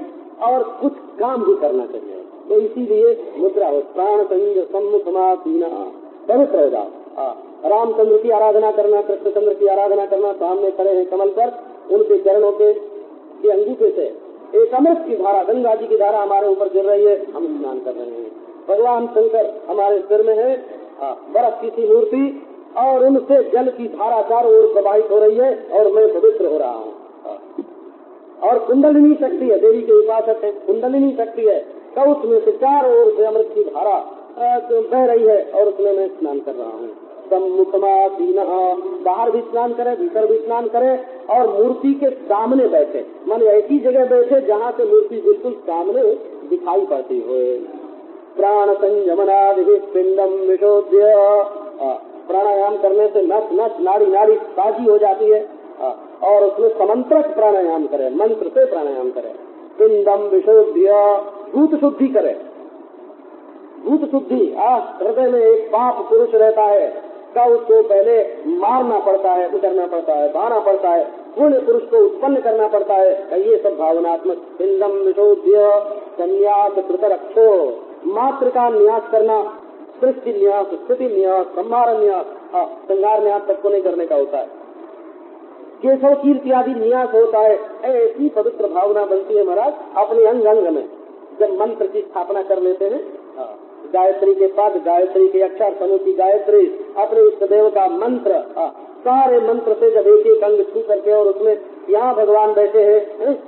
और कुछ काम भी करना चाहिए। तो इसीलिए मुद्रा हो प्राण संग सम्मुखमासीना, पवित्र हो जाओ। रामचंद्र की आराधना करना, कृष्णचंद्र की आराधना करना, सामने खड़े हैं कमल पर, उनके चरणों के अंगूठे से एक अमृत की धारा, गंगा जी की धारा हमारे ऊपर गिर रही है, हम स्नान कर रहे हैं। भगवान शंकर हमारे सिर में है, बर्फ की सी मूर्ति, और उनसे जल की धारा चारों ओर प्रवाहित हो रही है और मैं पवित्र हो रहा हूँ। और कुंडलिनी शक्ति है, देवी के उपासक है, कुंडलिनी शक्ति है, तो उसमें से चारों ओर से अमृत की धारा बह रही है और उसमें मैं स्नान कर रहा हूँ। सम्मुखमासीन, बाहर भी स्नान करे, भीतर भी स्नान करे, और मूर्ति के सामने बैठे, माने ऐसी जगह बैठे जहाँ से मूर्ति बिल्कुल सामने दिखाई पड़ती हो। प्राण संयमनादि पिंडम विशोध्य, प्राणायाम करने से नस नस नाड़ी नाड़ी ताजी हो जाती है, और उसमें समंत्रक प्राणायाम करे, मंत्र से प्राणायाम करे। पिंडम विशोध्य, भूत शुद्धि करे, भूत शुद्धि। हृदय में एक पाप पुरुष रहता है, का उसको पहले मारना पड़ता है, उतरना पड़ता है, बहाना पड़ता है, पुण्य पुरुष को उत्पन्न करना पड़ता है। ये सब भावनात्मक। पिंडम विशोध्य संन्यास कृतरक्षो, मात्र का न्यास करना, सृष्टि न्यास, स्थिति न्यास, संहार न्यास, संहार न्यास सबको नहीं करने का होता है। केशव कीर्ति आदि न्यास होता है। ऐसी पवित्र भावना बनती है महाराज अपने अंग अंग में। जब मंत्र की स्थापना कर लेते हैं, गायत्री के पद, गायत्री के अक्षर समूह की गायत्री, अपने इष्ट देव का मंत्र, सारे मंत्र से जब एक एक अंग छू करके, और उसमें यहाँ भगवान बैठे हैं,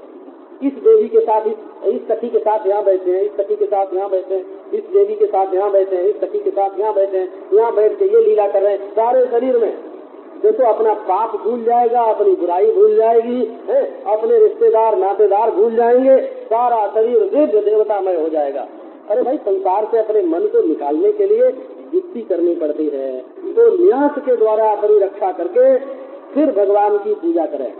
इस देवी के साथ इस सखी के साथ यहाँ बैठे हैं, इस सखी के साथ यहाँ बैठे हैं, इस देवी के साथ यहाँ बैठे हैं, इस सखी के साथ यहाँ बैठे हैं, यहाँ बैठ के ये लीला कर रहे हैं। सारे शरीर में देखो अपना पाप भूल जाएगा, अपनी बुराई भूल जाएगी, अपने रिश्तेदार नातेदार भूल जाएंगे, सारा शरीर दिव्य देवतामय हो जाएगा। अरे भाई, संसार से अपने मन को निकालने के लिए युक्ति करनी पड़ती है, तो न्यास के द्वारा अपनी रक्षा करके फिर भगवान की पूजा करें।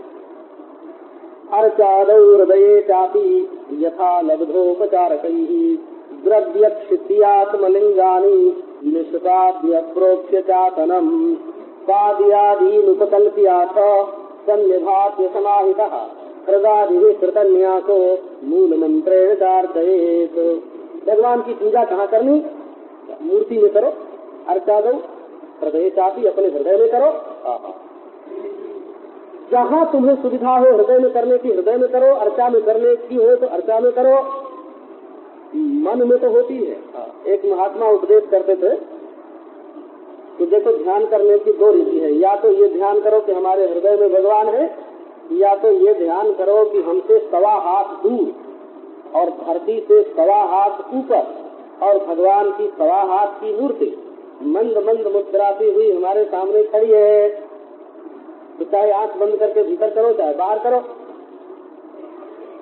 अर्चादौ हृदये चापि यथा लब्धोपचारकैः द्रव्यक्षित्यात्मलिंगानि निष्पाद्य प्रोक्ष्य चासनम् पादयादीनुपकल्प्याथ सन्निभात्य समाहितः हृदादिभिः कृतन्यासो मूल मंत्रेण चार्चयेत्। भगवान की पूजा कहाँ करनी? मूर्ति में करो। अर्चादौ हृदये चापि, अपने हृदय में करो। जहाँ तुम्हें सुविधा हो हृदय में करने की हृदय में करो, अर्चा में करने की हो तो अर्चा में करो। मन में तो होती है। एक महात्मा उपदेश करते थे कि देखो, ध्यान करने की दो रीति है, या तो ये ध्यान करो कि हमारे हृदय में भगवान है, या तो ये ध्यान करो कि हमसे 1.25 हाथ दूर और धरती से 1.25 हाथ ऊपर और भगवान की 1.25 हाथ की मूर्ति मंद मंद मुस्कुराती हुई हमारे सामने खड़ी है। तो चाहे आंख बंद करके भीतर करो, चाहे बाहर करो।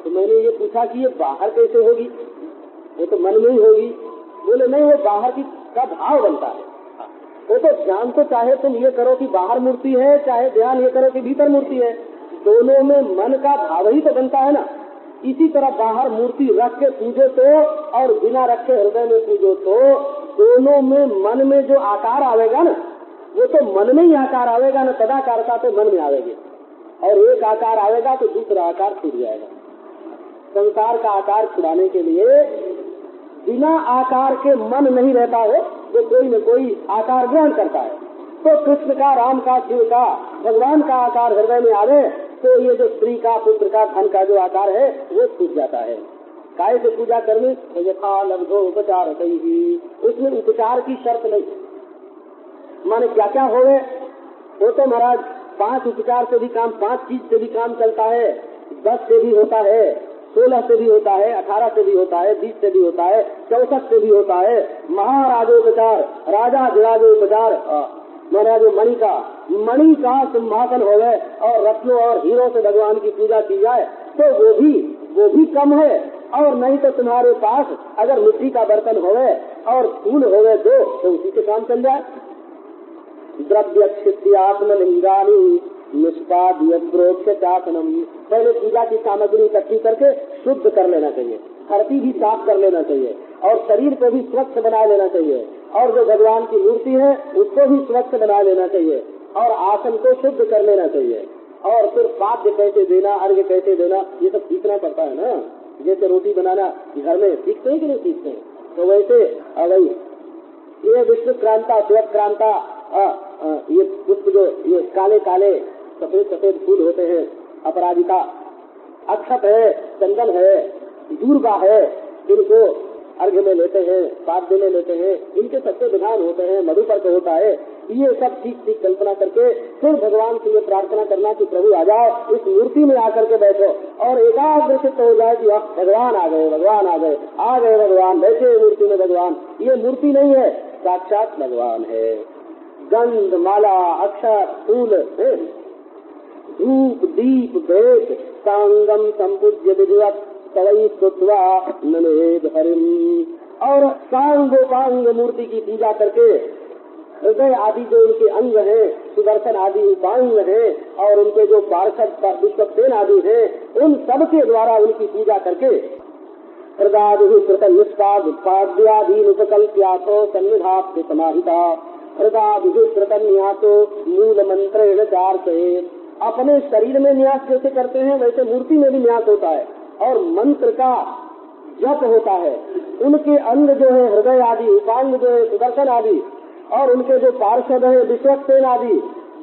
तो मैंने ये पूछा कि ये बाहर कैसे होगी? वो तो मन में ही होगी। बोले नहीं, वो बाहर की का भाव बनता है। वो तो ध्यान तो चाहे तुम ये करो कि बाहर मूर्ति है, चाहे ध्यान ये करो कि भीतर मूर्ति है, दोनों में मन का भाव ही तो बनता है ना। इसी तरह बाहर मूर्ति रख के पूजो तो और बिना रखे हृदय में पूजो तो दोनों में मन में जो आकार आवेगा ना, वो तो मन में ही आकार आवेगा ना। तदाकारता तो मन में आवेगी, और एक आकार आवेगा तो दूसरा आकार छूट जाएगा। संसार का आकार छुड़ाने के लिए बिना आकार के मन नहीं रहता है, जो कोई न कोई आकार ग्रहण करता है। तो कृष्ण का, राम का, शिव का, भगवान का आकार हृदय में आवे तो ये जो स्त्री का, पुत्र का, धन का जो आकार है वो छूट जाता है। काय से पूजा करनी? यथा लब्धो उपचार कही, उसमें उपचार की शर्त नहीं। माने क्या क्या होवे? वो तो महाराज 5 उपचार से भी काम, 5 चीज से भी काम चलता है, 10 से भी होता है, 16 से भी होता है, 18 से भी होता है, 20 से भी होता है, 64 से भी होता है। महाराजोपचार, राजा विराजोपचार, महाराज मणि का सिंहासन हो गए और रत्नों और हीरों से भगवान की पूजा की जाए तो वो भी कम है। और नहीं तो तुम्हारे पास अगर मिट्टी का बर्तन हो गए और फूल हो गए 2 तो उसी से काम चल जाए। द्रव्यक्षित्यात्मलिंगानि निष्पाद्य प्रोक्ष्य चासनम, पहले पूजा की सामग्री इकट्ठी करके शुद्ध कर लेना चाहिए, धरती भी साफ कर लेना चाहिए और शरीर को भी स्वच्छ बना लेना चाहिए, और जो भगवान की मूर्ति है उसको भी स्वच्छ बना लेना चाहिए, और आसन को शुद्ध कर लेना चाहिए, और फिर पाद्य कैसे देना, अर्घ्य कैसे देना, ये सब सीखना पड़ता है ना। जैसे रोटी बनाना घर में सीखते हैं कि नहीं सीखते हैं, तो वैसे अगर ये विश्व क्रांता, श्वेत क्रांता, ये पुष्प जो ये काले काले सफेद सफेद फूल होते हैं, अपराजिता, अक्षत है, चंदन है, दूर्वा है, इनको अर्घ्य में लेते हैं, पाद्य में लेते हैं, इनके सत्य विधान होते हैं, मधुपर्क होता है। ये सब ठीक ठीक कल्पना करके फिर भगवान से ये प्रार्थना करना कि प्रभु आ जाओ, इस मूर्ति में आकर के बैठो और एकाग्र चित्त हो जाए कि भगवान आ गए, भगवान आ गए, आ गए भगवान, बैठे मूर्ति में भगवान। ये मूर्ति नहीं है, साक्षात भगवान है। गंध माला अक्षर फूल, धूप दीप भेद सांगम संपूज्य विधिवत सवई स्तुत्वा नमेद हरिम। और सांगोपांग मूर्ति की पूजा करके हृदय आदि जो उनके अंग हैं, सुदर्शन आदि उपांग हैं, और उनके जो पार्षद विश्वसेन आदि हैं, उन सब के द्वारा उनकी पूजा करके हृदय कृत निष्पाद पाद्यादीन उपकल्प्यातो सन्निधाप्य समाहिता हृदय कृत न्यासो मूल मंत्रेण चार्चयेत्। अपने शरीर में न्यास जैसे करते हैं वैसे मूर्ति में भी न्यास होता है और मंत्र का जप होता है। उनके अंग जो है हृदय आदि, उपांग जो है सुदर्शन आदि, और उनके जो पार्षद है विश्वसेन आदि,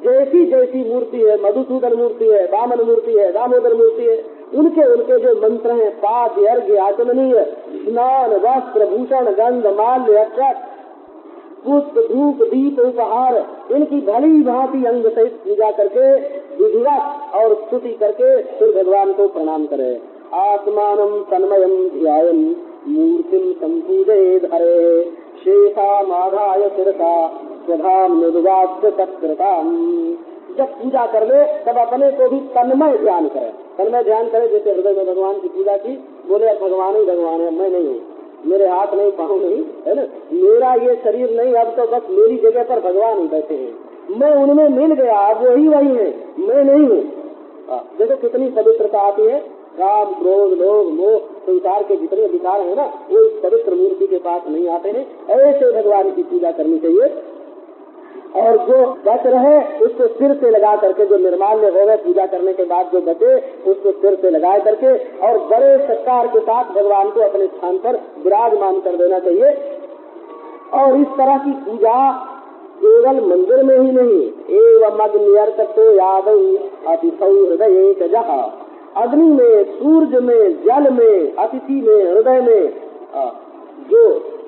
जैसी जैसी मूर्ति है, मधुसूदन मूर्ति है, वामन मूर्ति है, दामोदर मूर्ति है, उनके उनके जो मंत्र हैं, पाद्य अर्घ्य आचमनीय स्नान वस्त्र भूषण गंध माल्य अक्षत पुष्प धूप दीप उपहार, इनकी भली भांति अंग सहित पूजा करके विधिवत और स्तुति करके फिर भगवान को प्रणाम करे। आत्मानं तन्मयं ध्यायन् मूर्तिं संपूजयेत् हरे शेषामाधाय शिरसा स्वधाम निर्वाच्य तत्कृताम्। जब पूजा कर ले तब अपने को भी तन्मय ध्यान करे, तन्मय ध्यान करे। जैसे हृदय में भगवान की पूजा की, बोले अब भगवान ही भगवान है, मैं नहीं हूँ, मेरे हाथ नहीं पाँव नहीं है ना, मेरा ये शरीर नहीं, अब तो बस मेरी जगह पर भगवान ही बैठे हैं, मैं उनमें मिल गया, अब वही वही है, मैं नहीं हूँ। देखो कितनी पवित्रता आती है। काम क्रोध लोभ मोह संसार के जितने विकार है ना, वो इस पवित्र मूर्ति के पास नहीं आते हैं। ऐसे भगवान की पूजा करनी चाहिए। और जो बच रहे उसको सिर से लगा करके, जो निर्माल्य हो गए पूजा करने के बाद जो बचे उसको सिर से लगा करके और बड़े सत्कार के साथ भगवान को अपने स्थान पर विराजमान कर देना चाहिए। और इस तरह की पूजा केवल मंदिर में ही नहीं, एवं अग्निर्तो यादव अतिथौ हृदय जहा, अग्नि में, सूर्य में, जल में, अतिथि में, हृदय में जो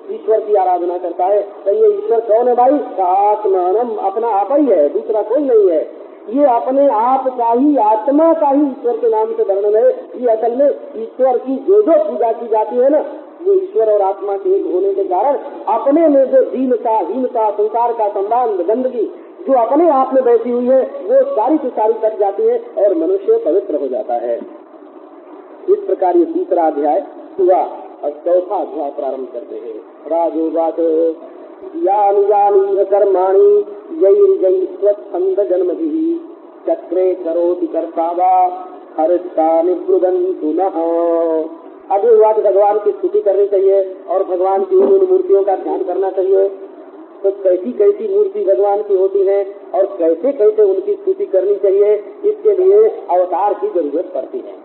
ईश्वर की आराधना करता है। तो ये ईश्वर कौन है भाई? आत्मानम, अपना आप ही है, दूसरा कोई नहीं है। ये अपने आप का ही, आत्मा का ही ईश्वर के नाम से वर्णन है। ये असल में ईश्वर की जो जो पूजा की जाती है ना, वो ईश्वर और आत्मा के एक होने के कारण अपने में जो दीनता हीनता संसार का संबंध गंदगी जो अपने आप में बैठी हुई है, वो सारी की सारी कट जाती है और मनुष्य पवित्र हो जाता है। इस प्रकार ये तीसरा अध्याय हुआ और चौथा अध्याय प्रारंभ करते हैं। राजोवाच यानि यानि कर्माणि यैर्जयित्वच्छन्द जन्मभिः चक्रे करोति कर्ता वा हरितानि ब्रुवन्तु नः। अभी हुआ कि भगवान की स्तुति करनी चाहिए और भगवान की उन मूर्तियों का ध्यान करना चाहिए। तो कैसी कैसी मूर्ति भगवान की होती है और कैसे कैसे उनकी स्तुति करनी चाहिए, इसके लिए अवतार की जरूरत पड़ती है।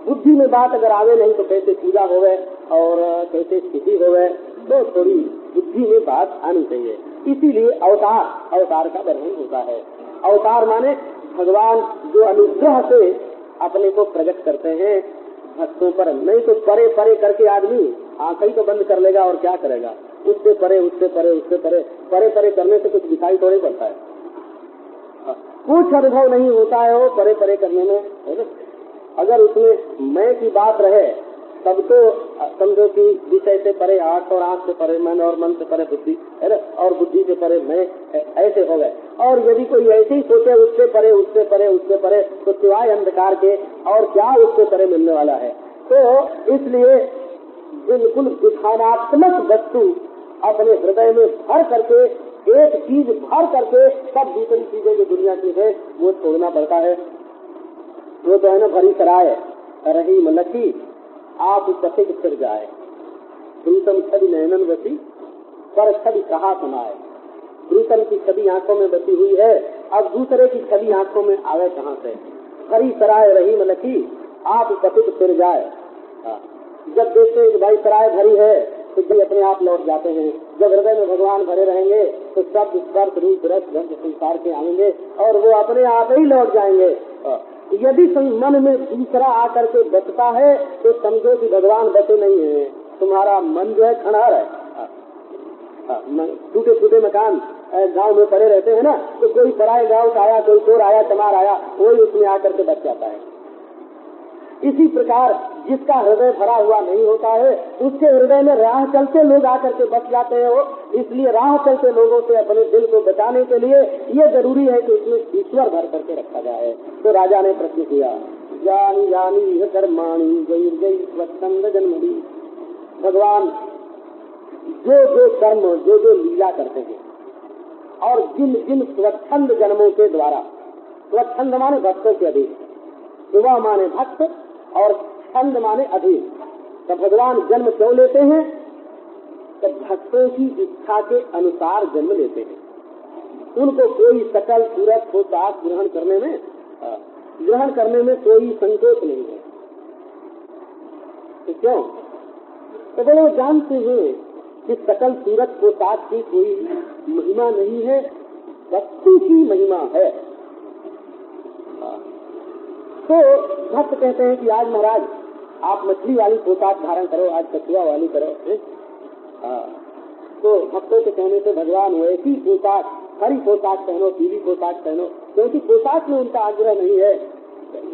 बुद्धि में बात अगर आवे नहीं तो कैसे पूजा होवे और कैसे स्थिति होवे, तो थोड़ी बुद्धि में बात आनी चाहिए। इसीलिए अवतार का वर्णन होता है। अवतार माने भगवान जो अनुग्रह से अपने को प्रकट करते हैं भक्तों पर। नहीं तो परे परे करके आदमी आंखें तो बंद कर लेगा और क्या करेगा, उससे परे उससे परे उससे परे परे परे करने से कुछ दिखाई थोड़ी पड़ता है, कुछ अनुभव नहीं होता है वो परे परे करने में, है ना। अगर उसमें मैं की बात रहे तब तो समझो कि विषय से परे आंख और आंख से परे मन और मन से परे बुद्धि, है ना, और बुद्धि से परे मैं, ऐसे हो गए। और यदि कोई ऐसे ही सोचे उससे परे उससे परे उससे परे, तो सिवाय अंधकार के और क्या उससे परे मिलने वाला है। तो इसलिए बिल्कुल विधानात्मक वस्तु अपने हृदय में भर करके, एक चीज भर करके सब दूसरी चीजें जो दुनिया की है वो छोड़ना पड़ता है। वो तो है ना, भरी सराय रही मलकी आप पथिक फिर जाए, प्रीतम छवि नयनन बसी पर छवि कहा सुनाए। प्रीतम की छवि आंखों में बसी हुई है, अब दूसरे की छवि आंखों में आवे कहाँ से। भरी सराय रही मलकी आप पथिक फिर जाए। जब देखते हैं कि भाई सराय भरी है तो ये अपने आप लौट जाते हैं। जब हृदय में भगवान भरे रहेंगे तो शब्द स्पर्श रूप रस गंध संसार के आएंगे और वो अपने आप ही लौट जाएंगे। यदि मन में दूसरा आकर के बसता है तो समझो कि भगवान बसे नहीं है, तुम्हारा मन जो है खंडार है। टूटे फूटे मकान गांव में पड़े रहते हैं ना, तो कोई पराए गांव से आया, कोई चोर आया, चमार आया, वही उसमें आकर के बच जाता है। इसी प्रकार जिसका हृदय भरा हुआ नहीं होता है उसके हृदय में राह चलते लोग आकर के बच जाते हैं। वो इसलिए राह चलते लोगों से अपने दिल को बचाने के लिए ये जरूरी है कि उसमें ईश्वर भर करके रखा जाए। तो राजा ने प्रश्न किया, जानी जानी है कर्माणी गई गई स्वच्छंद जन्मदी। भगवान जो जो कर्म जो जो लीला करते हैं और जिन जिन स्वच्छंद जन्मों के द्वारा, स्वच्छंद माने भक्तों के अधीन, युवा माने भक्त और छंद माने अधीन। तो भगवान जन्म क्यों लेते हैं? तो भक्तों की इच्छा के अनुसार जन्म लेते हैं। उनको कोई सकल सूरत पोशाक ग्रहण करने में कोई संकोच नहीं है। तो क्यों? तो वो जानते हैं कि सकल सूरत पोशाक की कोई महिमा नहीं है, भक्ति की महिमा है। तो भक्त कहते हैं कि आज महाराज आप मछली वाली पोशाक धारण करो, आज कछुआ वाली करो। तो भक्तों के कहने से भगवान वैसी पोशाक, हरी पोशाक पहनो, पीली पोशाक पहनो, क्योंकि पोशाक में उनका आग्रह नहीं है।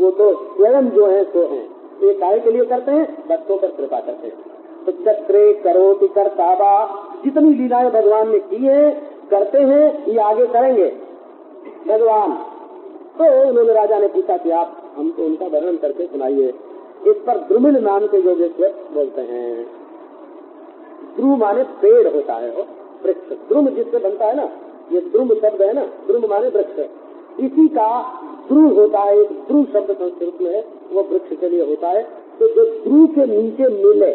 वो तो स्वयं जो है सो है, ये काहे के लिए करते हैं? भक्तों पर कृपा करते हैं। तो चक्रे करोति कर्तावा, जितनी लीलाएं भगवान ने की है, करते हैं, ये आगे करेंगे भगवान। तो उन्होंने राजा ने पूछा कि आप हमको उनका वर्णन करके सुनाइए। इस पर द्रुमिल नाम के योगेश्वर बोलते हैं। द्रुम माने पेड़ होता है, वो वृक्ष। द्रुम जिससे बनता है ना, ये द्रुम शब्द है ना, द्रुम माने वृक्ष, इसी का द्रुव होता है। एक द्रुव शब्द संस्कृत में है, वो वृक्ष के लिए होता है। तो जो द्रुव के नीचे मिले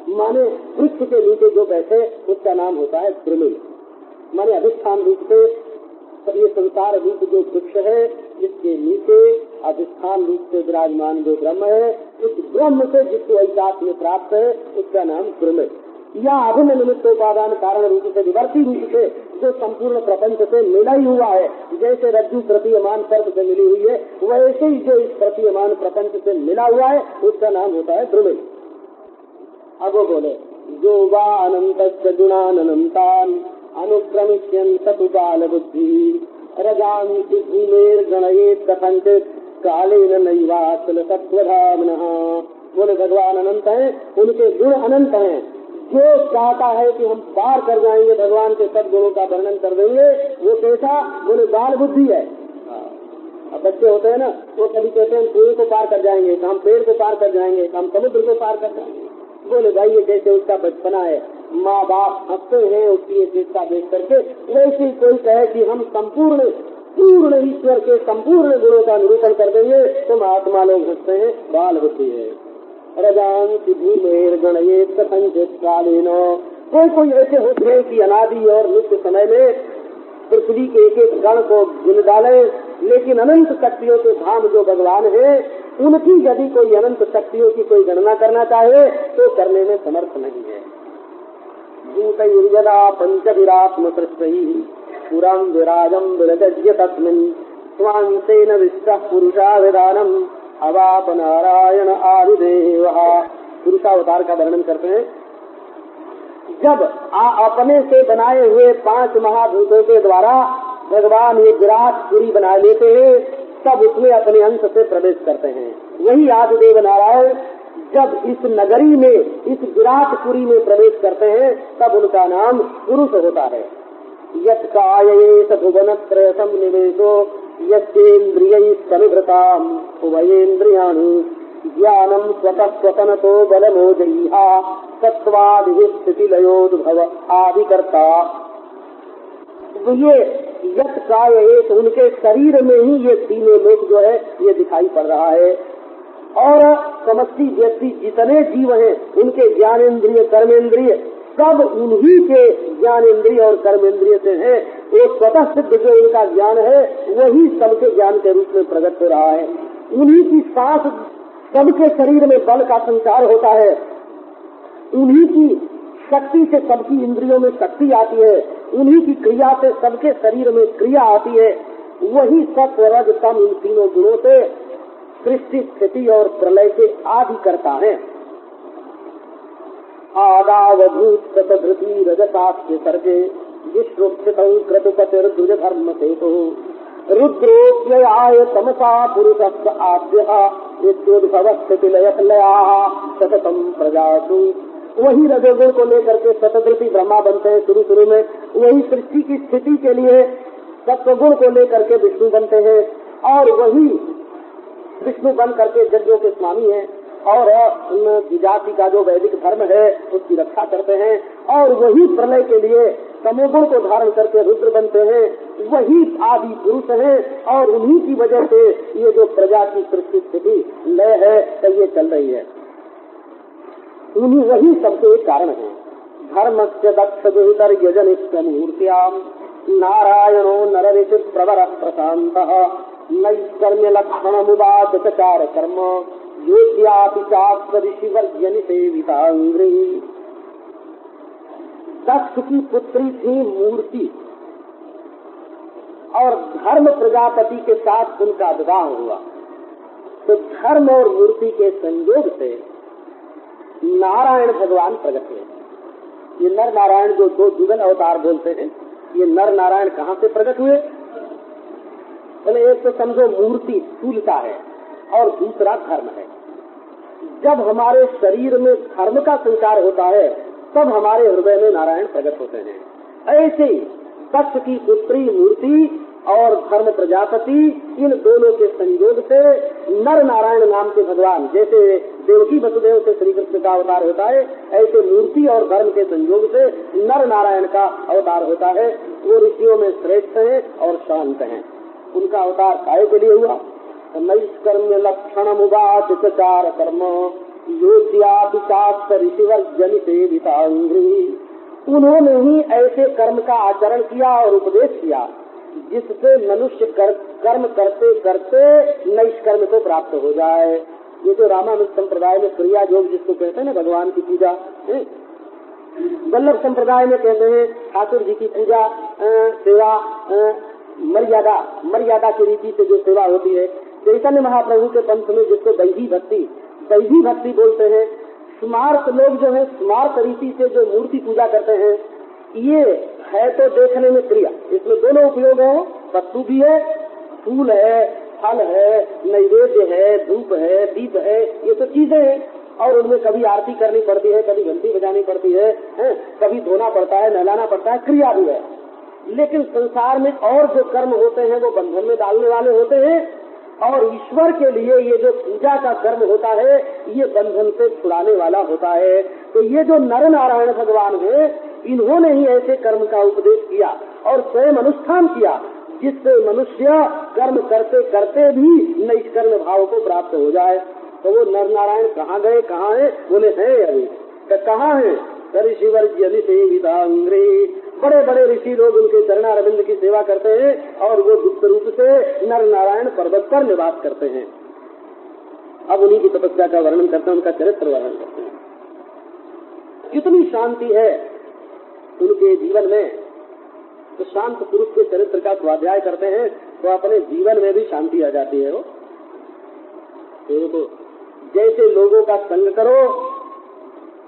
माने वृक्ष के नीचे जो बैठे, उसका नाम होता है द्रुमिल। माने अधिष्ठान रूप से ये संसार रूप जो वृक्ष है, इसके नीचे अधिष्ठान रूप से विराजमान जो ब्रह्म है, उस ब्रह्म से जिसको ऐकात्म्य प्राप्त है, उसका नाम द्रुमिल। या अभिन्न निमित्तोपादान कारण रूप से विवर्ती रूप से जो संपूर्ण प्रपंच से मिला ही हुआ है, जैसे रज्जु प्रतीयमान सर्प से मिली हुई है, वैसे ही जो इस प्रतीयमान प्रपंच से मिला हुआ है, उसका नाम होता है द्रुमिल। अब वो बोले, जो वा अनंत गुणानंतान अनुक्रमिष्यन सतुकाल बुद्धि रजांति भूमेर गणयेत कथंचित कालेन नैवासल तत्वधामनः। बोले भगवान अनंत हैं, उनके गुण अनंत हैं। जो चाहता है कि हम पार कर जाएंगे, भगवान के सब गुणों का वर्णन कर देंगे, वो कैसा? बोले बाल बुद्धि है। अब बच्चे होते हैं ना, वो कभी कहते हैं कुएं को पार कर जाएंगे, हम पेड़ को पार कर जाएंगे, हम समुद्र को पार कर जाएंगे। बोले भाई ये जैसे उसका बचपना है, माँ बाप हंसते हैं उसकी ये चेष्टा देख करके, वैसे कोई कहे कि हम पूर्ण ईश्वर के संपूर्ण गुणों का निरूपण कर देंगे, तो महात्मा लोग हंसते हैं, बाल बुद्धि है। रजांति भूमेर गणयेत कथंचित कालेन। कोई ऐसे होते हैं कि अनादि और नित्य समय में पृथ्वी के एक एक गण को गिन डाले, लेकिन अनंत शक्तियों के धाम जो भगवान है, उनकी यदि कोई अनंत शक्तियों की कोई गणना करना चाहे तो करने में समर्थ नहीं है। भूतैर्यदा पंचविरात्म सृष्टि पुरां विराजं विरजज्य तस्मिन् स्वांतेन विष्टः पुरुषाविधानम् अवाप नारायण आदिदेवः। पुरुषावतार का वर्णन करते हैं। जब अपने से बनाए हुए 5 महाभूतों के द्वारा भगवान ये विराट पुरी बना लेते हैं, तब उसमें अपने अंश से प्रवेश करते हैं। वही आदिदेव नारायण जब इस नगरी में, इस विराटपुरी में प्रवेश करते हैं, तब उनका नाम पुरुष होता है। यत् कायेत भुवनत्रय संनिवेशो यस्येन्द्रियैः सनिभृताम् उभयेन्द्रियाणि ज्ञानं स्वतः स्वतनतो बलमोजयः सत्त्वादिः स्थितिलयोद्भव आदिकर्ता। ये यत् कायेत, उनके शरीर में ही ये तीनों लोक जो है ये दिखाई पड़ रहा है। और समष्टि व्यक्ति जितने जीव हैं, उनके ज्ञानेन्द्रिय कर्मेंद्रिय सब उन्हीं के ज्ञानेन्द्रिय और कर्मेंद्रिय से है। वो स्वतः सिद्ध जो उनका ज्ञान है, वही सबके ज्ञान के रूप में प्रकट हो रहा है। उन्हीं की सांस सबके शरीर में बल का संचार होता है। उन्हीं की शक्ति से सबकी इंद्रियों में शक्ति आती है, उन्हीं की क्रिया से सबके शरीर में क्रिया आती है। वही सत्व रज तम इन तीनों गुणों से सृष्टि स्थिति और प्रलय के आदि करता है। आदावभूत सतधृति रजसास्य सर्गे विश्वस्थित क्रतुपतिर द्विज धर्म सेतु रुद्रोप्ययाय तमसा पुरुष आद्य विद्योद्भव स्थिति लया सततम प्रजासु। वही रजोगुण को लेकर के सतधृति ब्रह्मा बनते हैं शुरू शुरू में। वही सृष्टि की स्थिति के लिए सत्वगुण को लेकर के विष्णु बनते हैं, और वही विष्णु बन करके यज्ञों के स्वामी हैं और जाति का जो वैदिक धर्म है उसकी रक्षा करते हैं। और वही प्रलय के लिए तमोगुण को धारण करके रुद्र बनते हैं। वही आदि पुरुष हैं और उन्हीं की वजह से ये जो प्रजा की सृष्टि स्थिति लय है तो ये चल रही है। उन्हीं वही सबसे एक कारण है। धर्म से दक्ष दुहितर यजनिष्ठ मूर्त्याम नारायणो नरऋषि प्रवर प्रशांत नैष्कर्म्य लक्षण मुवाच चार कर्म योग्यापि चास्पदिशिवर्जनि सेवितांग्री। दक्ष की पुत्री थी मूर्ति और धर्म प्रजापति के साथ उनका विवाह हुआ। तो धर्म और मूर्ति के संयोग से नारायण भगवान प्रकट हुए। ये नर नारायण जो दो जुगल अवतार बोलते हैं, ये नर नारायण कहाँ से प्रकट हुए? पहले एक तो समझो मूर्ति स्थूलता है और दूसरा धर्म है। जब हमारे शरीर में धर्म का संचार होता है तब हमारे हृदय में नारायण प्रकट होते हैं। ऐसे ही दक्ष की पुत्री मूर्ति और धर्म प्रजापति, इन दोनों के संयोग से नर नारायण नाम के भगवान, जैसे देवकी वसुदेव से श्री कृष्ण का अवतार होता है, ऐसे मूर्ति और धर्म के संयोग से नर नारायण का अवतार होता है। वो ऋषियों में श्रेष्ठ हैं और शांत हैं। उनका अवतार काय के लिए हुआ? नैष्कर्म्य लक्षण मुवाच चार कर्म योग्यापिचास्प ऋषिवर्जनि सेवितांग्री। उन्होंने ही ऐसे कर्म का आचरण किया और उपदेश किया जिससे मनुष्य कर्म करते करते नैष्कर्म को प्राप्त हो जाए। ये जो रामानुज संप्रदाय में क्रिया योग जिसको कहते हैं ना, भगवान की पूजा, वल्लभ संप्रदाय में कहते हैं ठाकुर जी की पूजा, सेवा, मर्यादा की रीति से जो सेवा होती है। चैतन्य महाप्रभु के पंथ में जिसको दैवी भक्ति बोलते हैं। स्मार्त लोग जो है स्मार्त रीति से जो मूर्ति पूजा करते हैं, ये है तो देखने में क्रिया, इसमें दोनों उपयोग है। वस्तु भी है, फूल है, फल है, नैवेद्य है, धूप है, दीप है, ये तो चीजें हैं। और उनमें कभी आरती करनी पड़ती है, कभी घंटी बजानी पड़ती है, कभी धोना पड़ता है, नहलाना पड़ता है, क्रिया भी है। लेकिन संसार में और जो कर्म होते हैं वो बंधन में डालने वाले होते हैं, और ईश्वर के लिए ये जो पूजा का कर्म होता है ये बंधन से छुड़ाने वाला होता है। तो ये जो नर नारायण भगवान है, इन्होंने ही ऐसे कर्म का उपदेश किया और स्वयं अनुष्ठान किया जिससे मनुष्य कर्म करते करते भी नैष्कर्म भाव को प्राप्त हो जाए। तो वो नर नारायण कहाँ गए, कहाँ है? बोले हैं अभी। तो कहाँ है? ऋषिवर्जनि सेवितांग्री। बड़े बड़े ऋषि लोग उनके चरणारविंद की सेवा करते हैं और वो गुप्त रूप से नर नारायण पर्वत पर निवास करते हैं। अब उन्हीं की तपस्या का वर्णन करते हैं, उनका चरित्र वर्णन करते हैं। कितनी शांति है उनके जीवन में। तो शांत पुरुष के चरित्र का स्वाध्याय करते हैं तो अपने जीवन में भी शांति आ जाती है। वो तो जैसे लोगों का संग करो,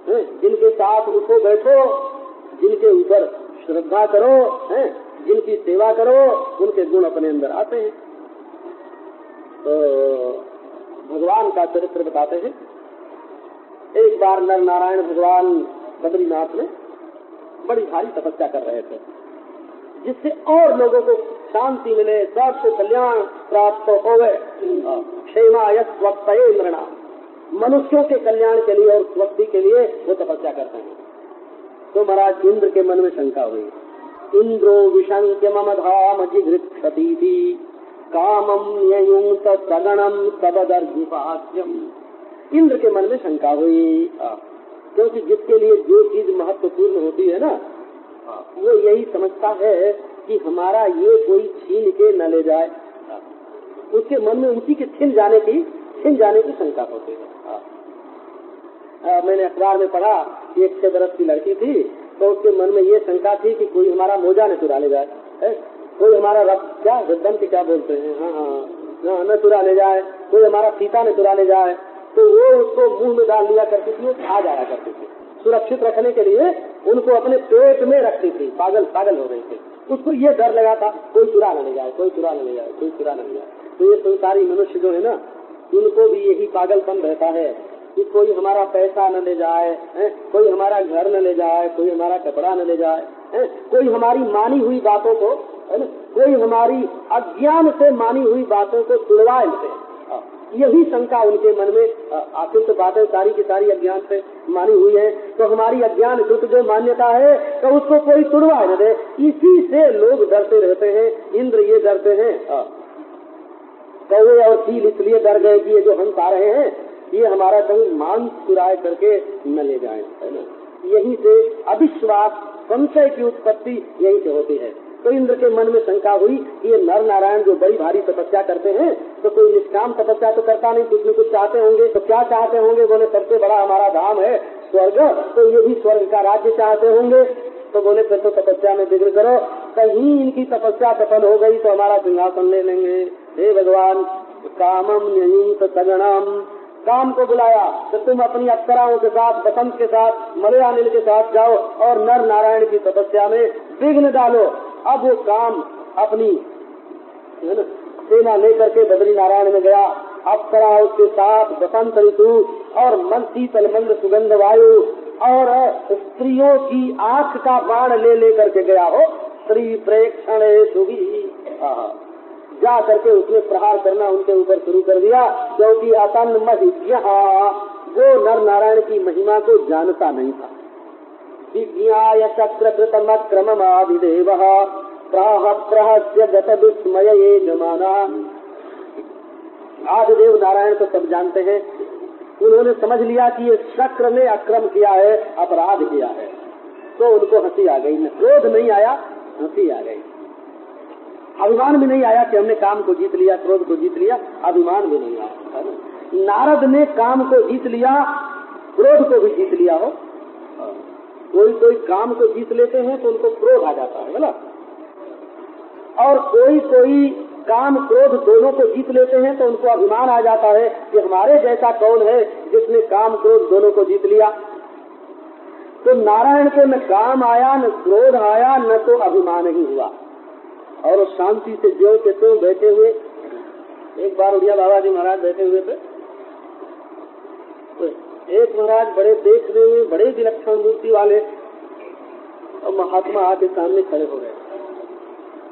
जिनके साथ उठो बैठो, जिनके ऊपर श्रद्धा करो, जिनकी सेवा करो, उनके गुण अपने अंदर आते हैं। तो भगवान का चरित्र बताते हैं। एक बार नर नारायण भगवान बद्रीनाथ में बड़ी भारी तपस्या कर रहे थे जिससे और लोगों को शांति मिले, सबको कल्याण प्राप्त होवे। क्षेमाय स्वस्तये नृणाम, मनुष्यों के कल्याण के लिए और स्वस्ति के लिए वो तपस्या करते हैं। तो महाराज इंद्र के मन में शंका हुई। इंद्रो विशंक्य मम धाम जिघृक्षतीति कामम न्ययुंत सगणम सबदर्जुपास्यम। इंद्र के मन में शंका हुई, क्योंकि जिसके लिए जो चीज महत्वपूर्ण होती है ना, वो यही समझता है कि हमारा ये कोई छीन के न ले जाए। उसके मन में उसी के छिन जाने की शंका होती है। मैंने अखबार में पढ़ा एक 6 बरस की लड़की थी, तो उसके मन में ये शंका थी कि कोई हमारा मोजा न चुरा ले जाए, कोई हमारा रिब्बन की क्या बोलते हैं, हाँ न चुरा ले जाए, कोई हमारा फीता न चुरा ले जाए। तो वो उसको मुंह में डाल लिया करती थी, वो खा जाया करती थी। सुरक्षित रखने के लिए उनको अपने पेट में रखती थी। पागल हो रही थी। उसको ये डर लगा था कोई चुरा न ले जाए, कोई चुरा न ले जाए, कोई चुरा न ले जाए। तो ये संसारी मनुष्य जो है ना, उनको भी यही पागलपन रहता है कि कोई हमारा पैसा न ले जाए, कोई हमारा घर न ले जाए, कोई हमारा कपड़ा न ले जाए, कोई हमारी मानी हुई बातों को, है ना, कोई हमारी अज्ञान से मानी हुई बातों को छुड़वाए इनसे। यही शंका उनके मन में, आखिर तो बातें सारी की सारी अज्ञान से मानी हुई है, तो हमारी अज्ञान कृत जो मान्यता है तो उसको कोई छुड़वा न दे, इसी से लोग डरते रहते हैं। इंद्र ये डरते हैं, कौवे और चील इसलिए डर गए कि ये जो हम आ रहे हैं ये हमारा कहीं मांस चुराए करके न ले जाए, है ना। यही से अविश्वास, संशय की उत्पत्ति यही से होती है। तो इंद्र के मन में शंका हुई कि ये नर नारायण जो बड़ी भारी तपस्या करते हैं, तो कोई निष्काम तपस्या तो करता नहीं, कुछ न कुछ चाहते होंगे। तो क्या चाहते होंगे? बोले सबसे बड़ा हमारा धाम है स्वर्ग, तो ये भी स्वर्ग का राज्य चाहते होंगे। तो बोले फिर तो तपस्या में विघ्न करो, कहीं इनकी तपस्या सफल हो गई तो हमारा सिंहासन ले लेंगे। हे भगवान, कामम न्ययीत सगणम, काम को बुलाया तो तुम अपनी अप्सराओं के साथ, बसंत के साथ, मलयानिल के साथ जाओ और नर नारायण की तपस्या में विघ्न डालो। अब वो काम अपनी सेना लेकर के बद्री नारायण में गया। अप्सरा उसके साथ, बसंत ऋतु और मन शीतल मंद सुगंध वायु और स्त्रियों की आंख का बाण ले लेकर के गया हो। स्त्री प्रेक्षण सुगी, जा करके उसने प्रहार करना उनके ऊपर शुरू कर दिया, क्योंकि अतन महिज्ञ वो नर नारायण की महिमा को जानता नहीं था। विज्ञाय चक्र कृतम क्रममादिदेव प्राह प्रहस्य गत विस्मय ये जमाना। आदिदेव नारायण तो सब जानते हैं, उन्होंने समझ लिया कि ये चक्र ने अक्रम किया है, अपराध किया है, तो उनको हंसी आ गई। क्रोध नहीं आया, हंसी आ गई। अभिमान भी नहीं आया कि हमने काम को जीत लिया, क्रोध को जीत लिया, अभिमान भी नहीं आया। नारद ने काम को जीत लिया, क्रोध को भी जीत लिया हो। कोई काम को जीत लेते हैं तो उनको क्रोध आ जाता है, बोला, और कोई काम क्रोध दोनों को जीत लेते हैं तो उनको अभिमान आ जाता है कि हमारे जैसा कौन है जिसने काम क्रोध दोनों को जीत लिया। तो नारायण के न काम आया, न क्रोध आया, न तो अभिमान ही हुआ, और शांति से ज्यों के त्यों बैठे हुए। एक बार उड़िया बाबा जी महाराज बैठे हुए थे, तो एक महाराज बड़े देखने में बड़े विलक्षण मूर्ति वाले, और महात्मा आके सामने खड़े हो गए।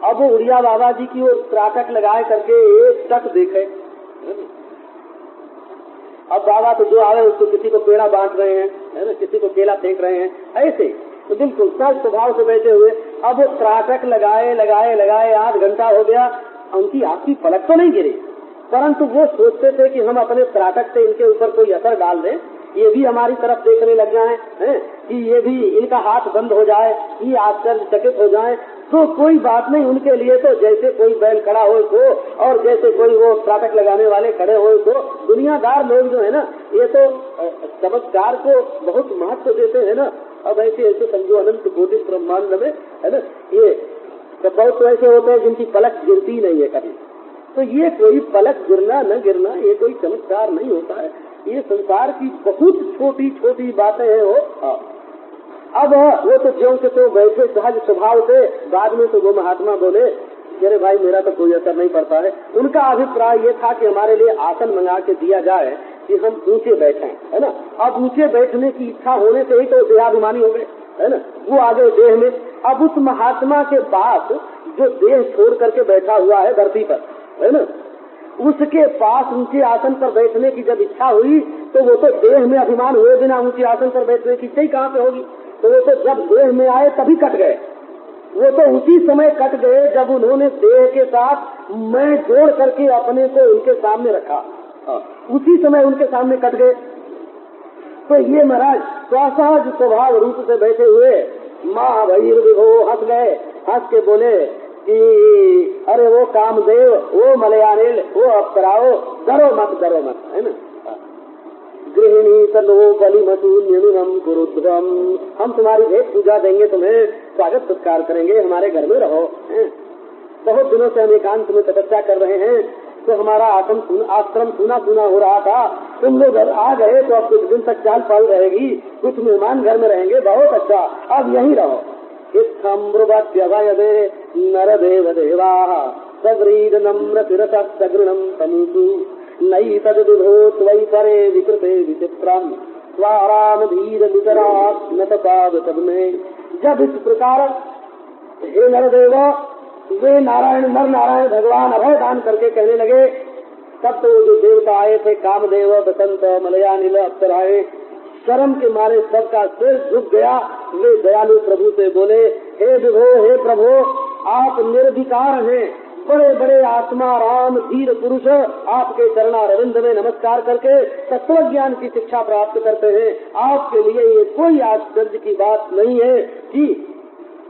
अब वो उड़िया बाबा जी की ओर त्राटक लगाए करके एक टक देखे। अब बाबा तो जो आवे उसको किसी को पेड़ा बांट रहे हैं, है ना, किसी को केला फेंक रहे हैं, ऐसे तो बिल्कुल सहज स्वभाव से बैठे हुए। अब वो त्राटक लगाए 8 घंटा हो गया, उनकी आपकी पलक तो नहीं गिरी, परंतु वो सोचते थे कि हम अपने त्राटक से इनके ऊपर कोई असर डाल दें, ये भी हमारी तरफ देखने लग जाए, कि ये भी इनका हाथ बंद हो जाए, ये आश्चर्यचकित हो जाए। तो कोई बात नहीं, उनके लिए तो जैसे कोई बैल खड़ा हो तो, और जैसे कोई वो त्राटक लगाने वाले खड़े हो तो, दुनियादार लोग जो है ना, ये तो चमत्कार को बहुत महत्व देते हैं ना। अब ऐसे समझो अनंत कोटि ब्रह्मांड में, है ना, ये तो बहुत तो ऐसे होते हैं जिनकी पलक गिरती नहीं है कभी। तो ये कोई पलक गिरना न गिरना ये कोई चमत्कार नहीं होता है, ये संसार की बहुत छोटी छोटी बातें हैं वो। अब वो तो ज्यों के तो बैठे सहज स्वभाव से। बाद में तो वो महात्मा बोले, अरे भाई मेरा तो कोई असर नहीं पड़ता है। उनका अभिप्राय ये था कि हमारे लिए आसन मंगा के दिया जाए कि हम ऊंचे बैठें, है ना। अब ऊंचे बैठने की इच्छा होने से ही तो देहाभिमानी हो गए, है ना, वो आगे देह में। अब उस महात्मा के पास जो देह छोड़ करके बैठा हुआ है धरती पर, है ना, उसके पास ऊंचे आसन पर बैठने की जब इच्छा हुई तो वो तो देह में अभिमान हुए बिना ऊंचे आसन पर बैठने की इच्छा ही कहाँ पे होगी। तो वो तो जब देह में आए तभी कट गए, वो तो उसी समय कट गए जब उन्होंने देह के साथ मैं जोड़ करके अपने को उनके सामने रखा, उसी समय उनके सामने कट गए। तो ये महाराज स्वसहज स्वभाव रूप से बैठे हुए माँ भैर विभो हंस गए, हंस के बोले कि अरे वो कामदेव, वो मलयानिल, वो अप्सराओ, डरो मत, है ना, गृहिणी तनो बलिमसून्यमिनम कुरुध्वम, हम तुम्हारी भेंट पूजा देंगे, तुम्हें स्वागत सत्कार करेंगे, हमारे घर में रहो। बहुत दिनों से हम एकांत में तपस्या कर रहे हैं, तो हमारा आश्रम सुना सुना हो रहा था, तुम लोग घर आ गए तो अब कुछ दिन तक चाल पाल रहेगी, कुछ मेहमान घर में रहेंगे, बहुत अच्छा, अब यहीं रहो। इत्थम्ब्रुवत्यभयदे नरदेव देवा सव्रीड नम्र शिरसः सगृणं तमुषु नैतद्विभो त्वयि परे विकृते विचित्रम् स्वाराम धीर वितरात् नतपाद पद्मे। जब इस प्रकार हे नरदेव वे नारायण नर नारायण भगवान अभय दान करके कहने लगे, तब तो जो देवता आए थे कामदेव बसंत मलयानिल अप्सराएं, शर्म के मारे सबका सिर झुक गया। वे दयालु प्रभु से बोले, हे विभो हे प्रभु, आप निर्विकार हैं, बड़े बड़े आत्मा राम धीर पुरुष आपके चरणारविंद में नमस्कार करके तत्व ज्ञान की शिक्षा प्राप्त करते हैं। आपके लिए ये कोई आश्चर्य की बात नहीं है कि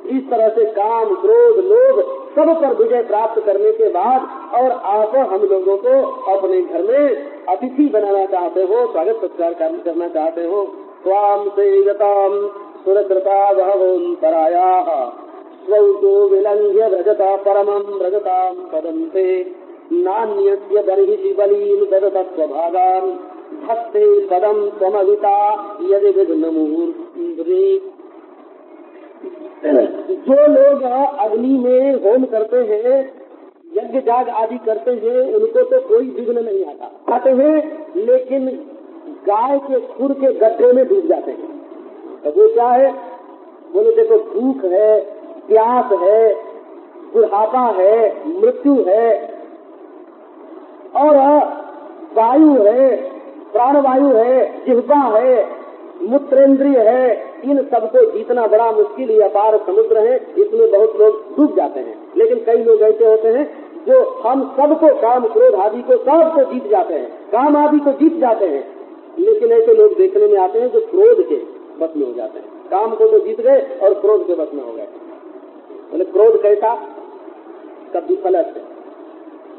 इस तरह से काम क्रोध लोभ सब पर विजय प्राप्त करने के बाद और आप हम लोगों को अपने घर में अतिथि बनाना चाहते हो, स्वागत सत्कार करना चाहते हो। स्वाम से गताम सुरकृता बहवोन्तराया स्वौतो विलंघ्य व्रजता परमं व्रजतां पदन्ते नान्यस्य बर्हिषि बलीन् ददतस्वभागान् भक्ते पदं त्वमविता यदि विघ्नमुहुर्मुहुर्। जो लोग अग्नि में होम करते हैं, यज्ञ जाग आदि करते हैं, उनको तो कोई विघ्न नहीं आता, आते हैं लेकिन गाय के खुर के गड्ढे में डूब जाते हैं। तो वो क्या है, बोले देखो भूख है, प्यास है, बुढ़ापा है, मृत्यु है और वायु है, प्राणवायु है, जिह्वा है, मूत्रेंद्रिय है, इन सबको जीतना बड़ा मुश्किल, ये अपार समुद्र है, इसमें बहुत लोग डूब जाते हैं। लेकिन कई लोग ऐसे होते हैं जो हम सबको काम क्रोध आदि को सबको जीत जाते हैं, काम आदि को जीत जाते हैं। लेकिन ऐसे लोग देखने में आते हैं जो क्रोध के बस में हो जाते हैं, काम को तो जीत गए और क्रोध के बस में हो गए। बोले क्रोध कैसा, कभी फलत है।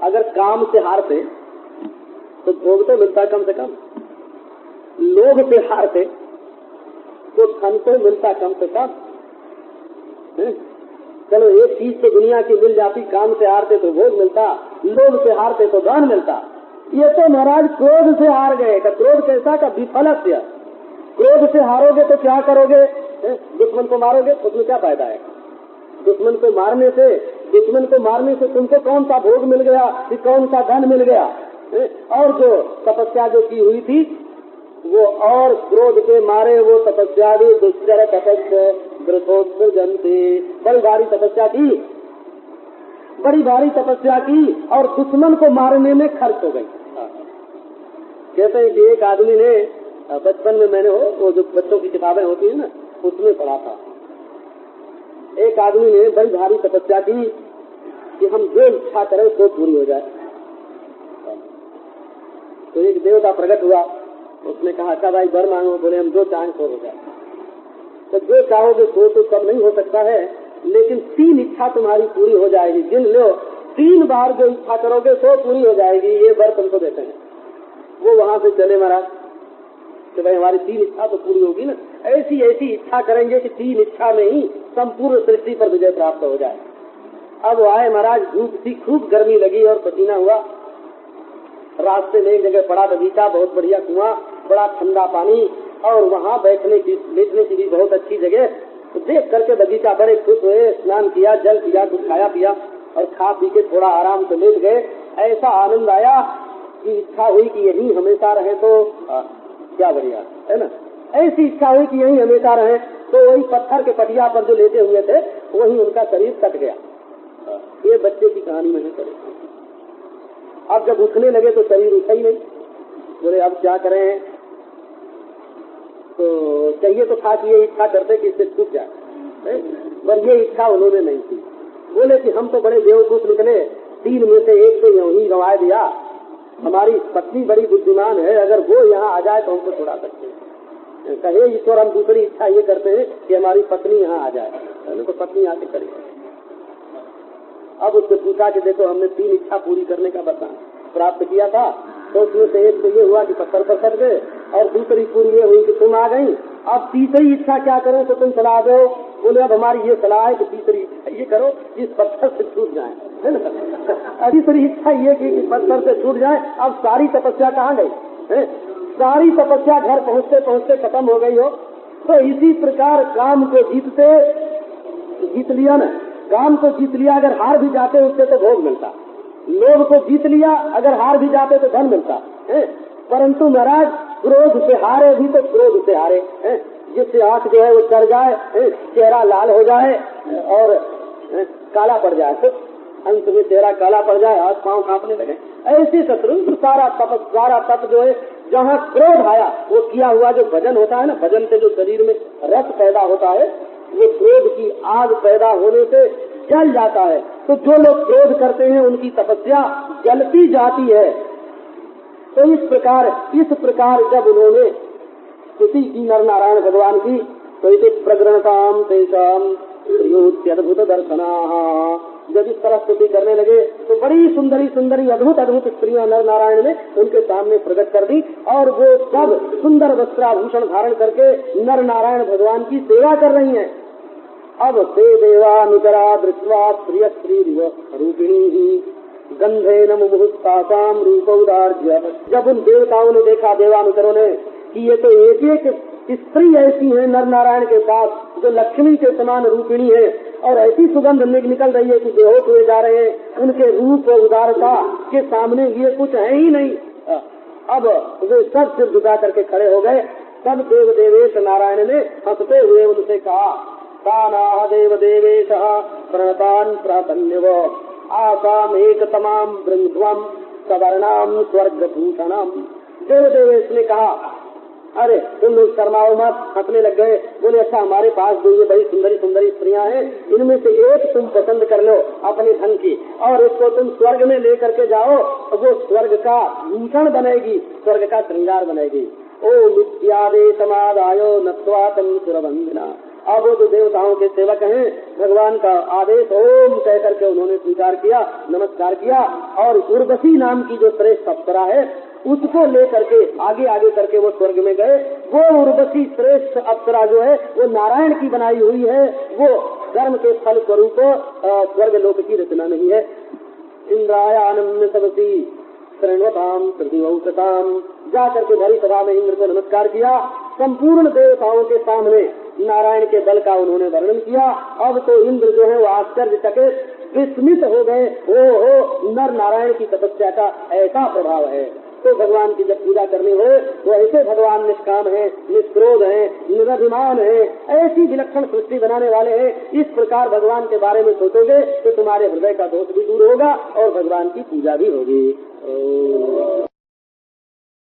अगर काम से हारते तो भोग तो मिलता कम से कम, लोभ से हारते तो धन तो मिलता कम से कम। चलो एक चीज तो दुनिया की मिल जाती, काम से हारते तो भोग मिलता, लोभ से हारते तो धन मिलता। ये तो महाराज क्रोध से हार गए। का क्रोध कैसा का विफलस्य। क्रोध से हारोगे तो क्या करोगे, दुश्मन को मारोगे, उसमें क्या फायदा है। दुश्मन को मारने से तुमको कौन सा भोग मिल गया कि कौन सा धन मिल गया। और जो तपस्या जो की हुई थी वो और क्रोध के मारे वो तपस्या भी दुष्कर तपस्या वृथोत्सर्जन्ते, बड़ी भारी तपस्या की और दुश्मन को मारने में खर्च हो गई। कहते हैं कि एक आदमी ने बचपन में, मैंने वो जो बच्चों की किताबें होती है ना उसमें पढ़ा था, एक आदमी ने बड़ी भारी तपस्या की कि हम जो इच्छा करें तो पूरी हो जाए। तो एक देवता प्रकट हुआ, उसने कहा अच्छा भाई वर मांगो। बोले हम जो चाहें तो हो जाए। तो जो चाहोगे तो सब नहीं हो सकता है, लेकिन 3 इच्छा तुम्हारी पूरी हो जाएगी। गिन लो, 3 बार जो इच्छा करोगे तो पूरी हो जाएगी, ये वर तुमको देते हैं। वो वहां से चले महाराज कि भाई हमारी 3 इच्छा तो पूरी होगी ना, ऐसी ऐसी इच्छा करेंगे कि 3 इच्छा में ही संपूर्ण सृष्टि पर विजय प्राप्त हो जाए। अब आए महाराज, धूप थी, खूब गर्मी लगी और पसीना हुआ। रास्ते में एक जगह पड़ा बगीचा, बहुत बढ़िया कुआं, बड़ा ठंडा पानी और वहाँ लेटने की भी बहुत अच्छी जगह। तो देख करके बगीचा बड़े खुश हुए, स्नान किया, जल पिया, कुछ खाया पिया और खा पी के थोड़ा आराम से लेट गए। ऐसा आनंद आया कि इच्छा हुई कि यही हमेशा रहे तो क्या बढ़िया है ना। ऐसी इच्छा हुई कि यही हमेशा रहे, तो वही पत्थर के पटिया पर जो लेटे हुए थे वही उनका शरीर कट गया। ये बच्चे की कहानी में है। अब जब उठने लगे तो शरीर उठा ही नहीं। बोले अब क्या करें, तो चाहिए तो था कि ये इच्छा करते कि इससे छूट जाए, पर ये इच्छा उन्होंने नहीं की। बोले कि हम तो बड़े बेवकूफ निकले, 3 में से 1 तो यूं ही गंवा दिया। हमारी पत्नी बड़ी बुद्धिमान है, अगर वो यहाँ आ जाए तो हमको छुड़ा सकते हैं। कहे ईश्वर हम दूसरी इच्छा ये करते हैं कि हमारी पत्नी यहाँ आ जाए, पहले तो पत्नी आके करे। अब उससे पूछा कि देखो हमने 3 इच्छा पूरी करने का वरदान प्राप्त किया था, तो उसमें से एक तो ये हुआ कि पत्थर पर सट गए और दूसरी पूरी ये हुई कि तुम आ गई, अब तीसरी इच्छा क्या करो तो तुम सलाह दो। बोले अब हमारी ये सलाह है कि तीसरी इच्छा ये करो इस पत्थर से छूट जाए, है ना। तीसरी इच्छा ये कि पत्थर से छूट जाए। अब सारी तपस्या कहाँ गई है? सारी तपस्या घर पहुँचते पहुँचते खत्म हो गई हो। तो इसी प्रकार काम को जीत लिया ना, काम को जीत लिया, अगर हार भी जाते उससे तो भोग मिलता। लोभ को जीत लिया, अगर हार भी जाते तो धन मिलता है। परंतु महाराज क्रोध से हारे भी तो क्रोध से हारे है। जिससे आंख जो है वो चढ़ जाए, चेहरा लाल हो जाए और काला पड़ जाए, तो अंत में चेहरा काला पड़ जाए, हाथ पांव कांपने लगे। ऐसे शत्रु सारा तप जो है जहाँ क्रोध आया, वो किया हुआ जो भजन होता है ना, भजन से जो शरीर में रस पैदा होता है, वो क्रोध की आग पैदा होने से जल जाता है। तो जो लोग क्रोध करते हैं उनकी तपस्या जलती जाती है। तो इस प्रकार जब उन्होंने स्तुति की नर नारायण भगवान की, तो इसे प्रगणताम तेषाम अद्भुत दर्शना, जब इस तरह स्तुति करने लगे तो बड़ी सुंदरी अद्भुत स्त्रियां नर नारायण ने उनके सामने प्रकट कर दी, और वो सब सुंदर वस्त्राभूषण धारण करके नर नारायण भगवान की सेवा कर रही हैं। अब ते देवानुचरा दृष्ट्वा प्रिय स्त्री रूपिणी ही गंधे न मुहुस्तासाम रूपौदार्य। जब उन देवताओं ने देखा, देवानुचरों ने, कि ये तो एक एक स्त्री ऐसी है नर नारायण के पास जो लक्ष्मी के समान रूपिणी है, और ऐसी सुगंध निकल रही है कि बेहोश हुए जा रहे हैं, उनके रूप और उदारता के सामने ये कुछ है ही नहीं। अब वे सब सिर झुका करके खड़े हो गए। तब देव देवेश नारायण ने हंसते हुए उनसे कहा, ताना देव देवेश प्रणतान प्रातन्यव आसाम एक तमाम बृंध्वम सवर्णाम स्वर्ग भूषणम। देव देवेश ने कहा, अरे तुम लोग शर्माओ मत, हंसने लग गए। बोले अच्छा, हमारे पास जो ये बड़ी सुंदरी स्त्रियां हैं, इनमें से एक तुम पसंद कर लो अपने धन की, और इसको तुम स्वर्ग में ले करके जाओ, वो स्वर्ग का भूषण बनेगी, स्वर्ग का श्रृंगार बनेगी। ओ नित्यादे समादायो नत्वा तम सुरबंधना। अब वो जो देवताओं के सेवक हैं, भगवान का आदेश ओम कह करके उन्होंने स्वीकार किया, नमस्कार किया, और उर्वशी नाम की जो श्रेष्ठ अप्सरा है उसको ले करके आगे करके वो स्वर्ग में गए। वो उर्वशी श्रेष्ठ अप्सरा जो है वो नारायण की बनाई हुई है, वो कर्म के फल स्वरूप स्वर्ग लोक की रचना नहीं है। इंद्रायानम सबसी श्रेणवताम प्रतिवौकताम। जा करके भरी सभा में इंद्र को नमस्कार किया। संपूर्ण देवताओं के सामने नारायण के बल का उन्होंने वर्णन किया। अब तो इंद्र जो है वो आश्चर्यचकित विस्मित हो गए। हो नर नारायण की तपस्या का ऐसा प्रभाव है। तो भगवान की जब पूजा करनी हो तो ऐसे भगवान निष्काम है, निष्क्रोध है, निरभिमान है, ऐसी विलक्षण सृष्टि बनाने वाले हैं। इस प्रकार भगवान के बारे में सोचोगे तो तुम्हारे हृदय का दोष भी दूर होगा और भगवान की पूजा भी होगी।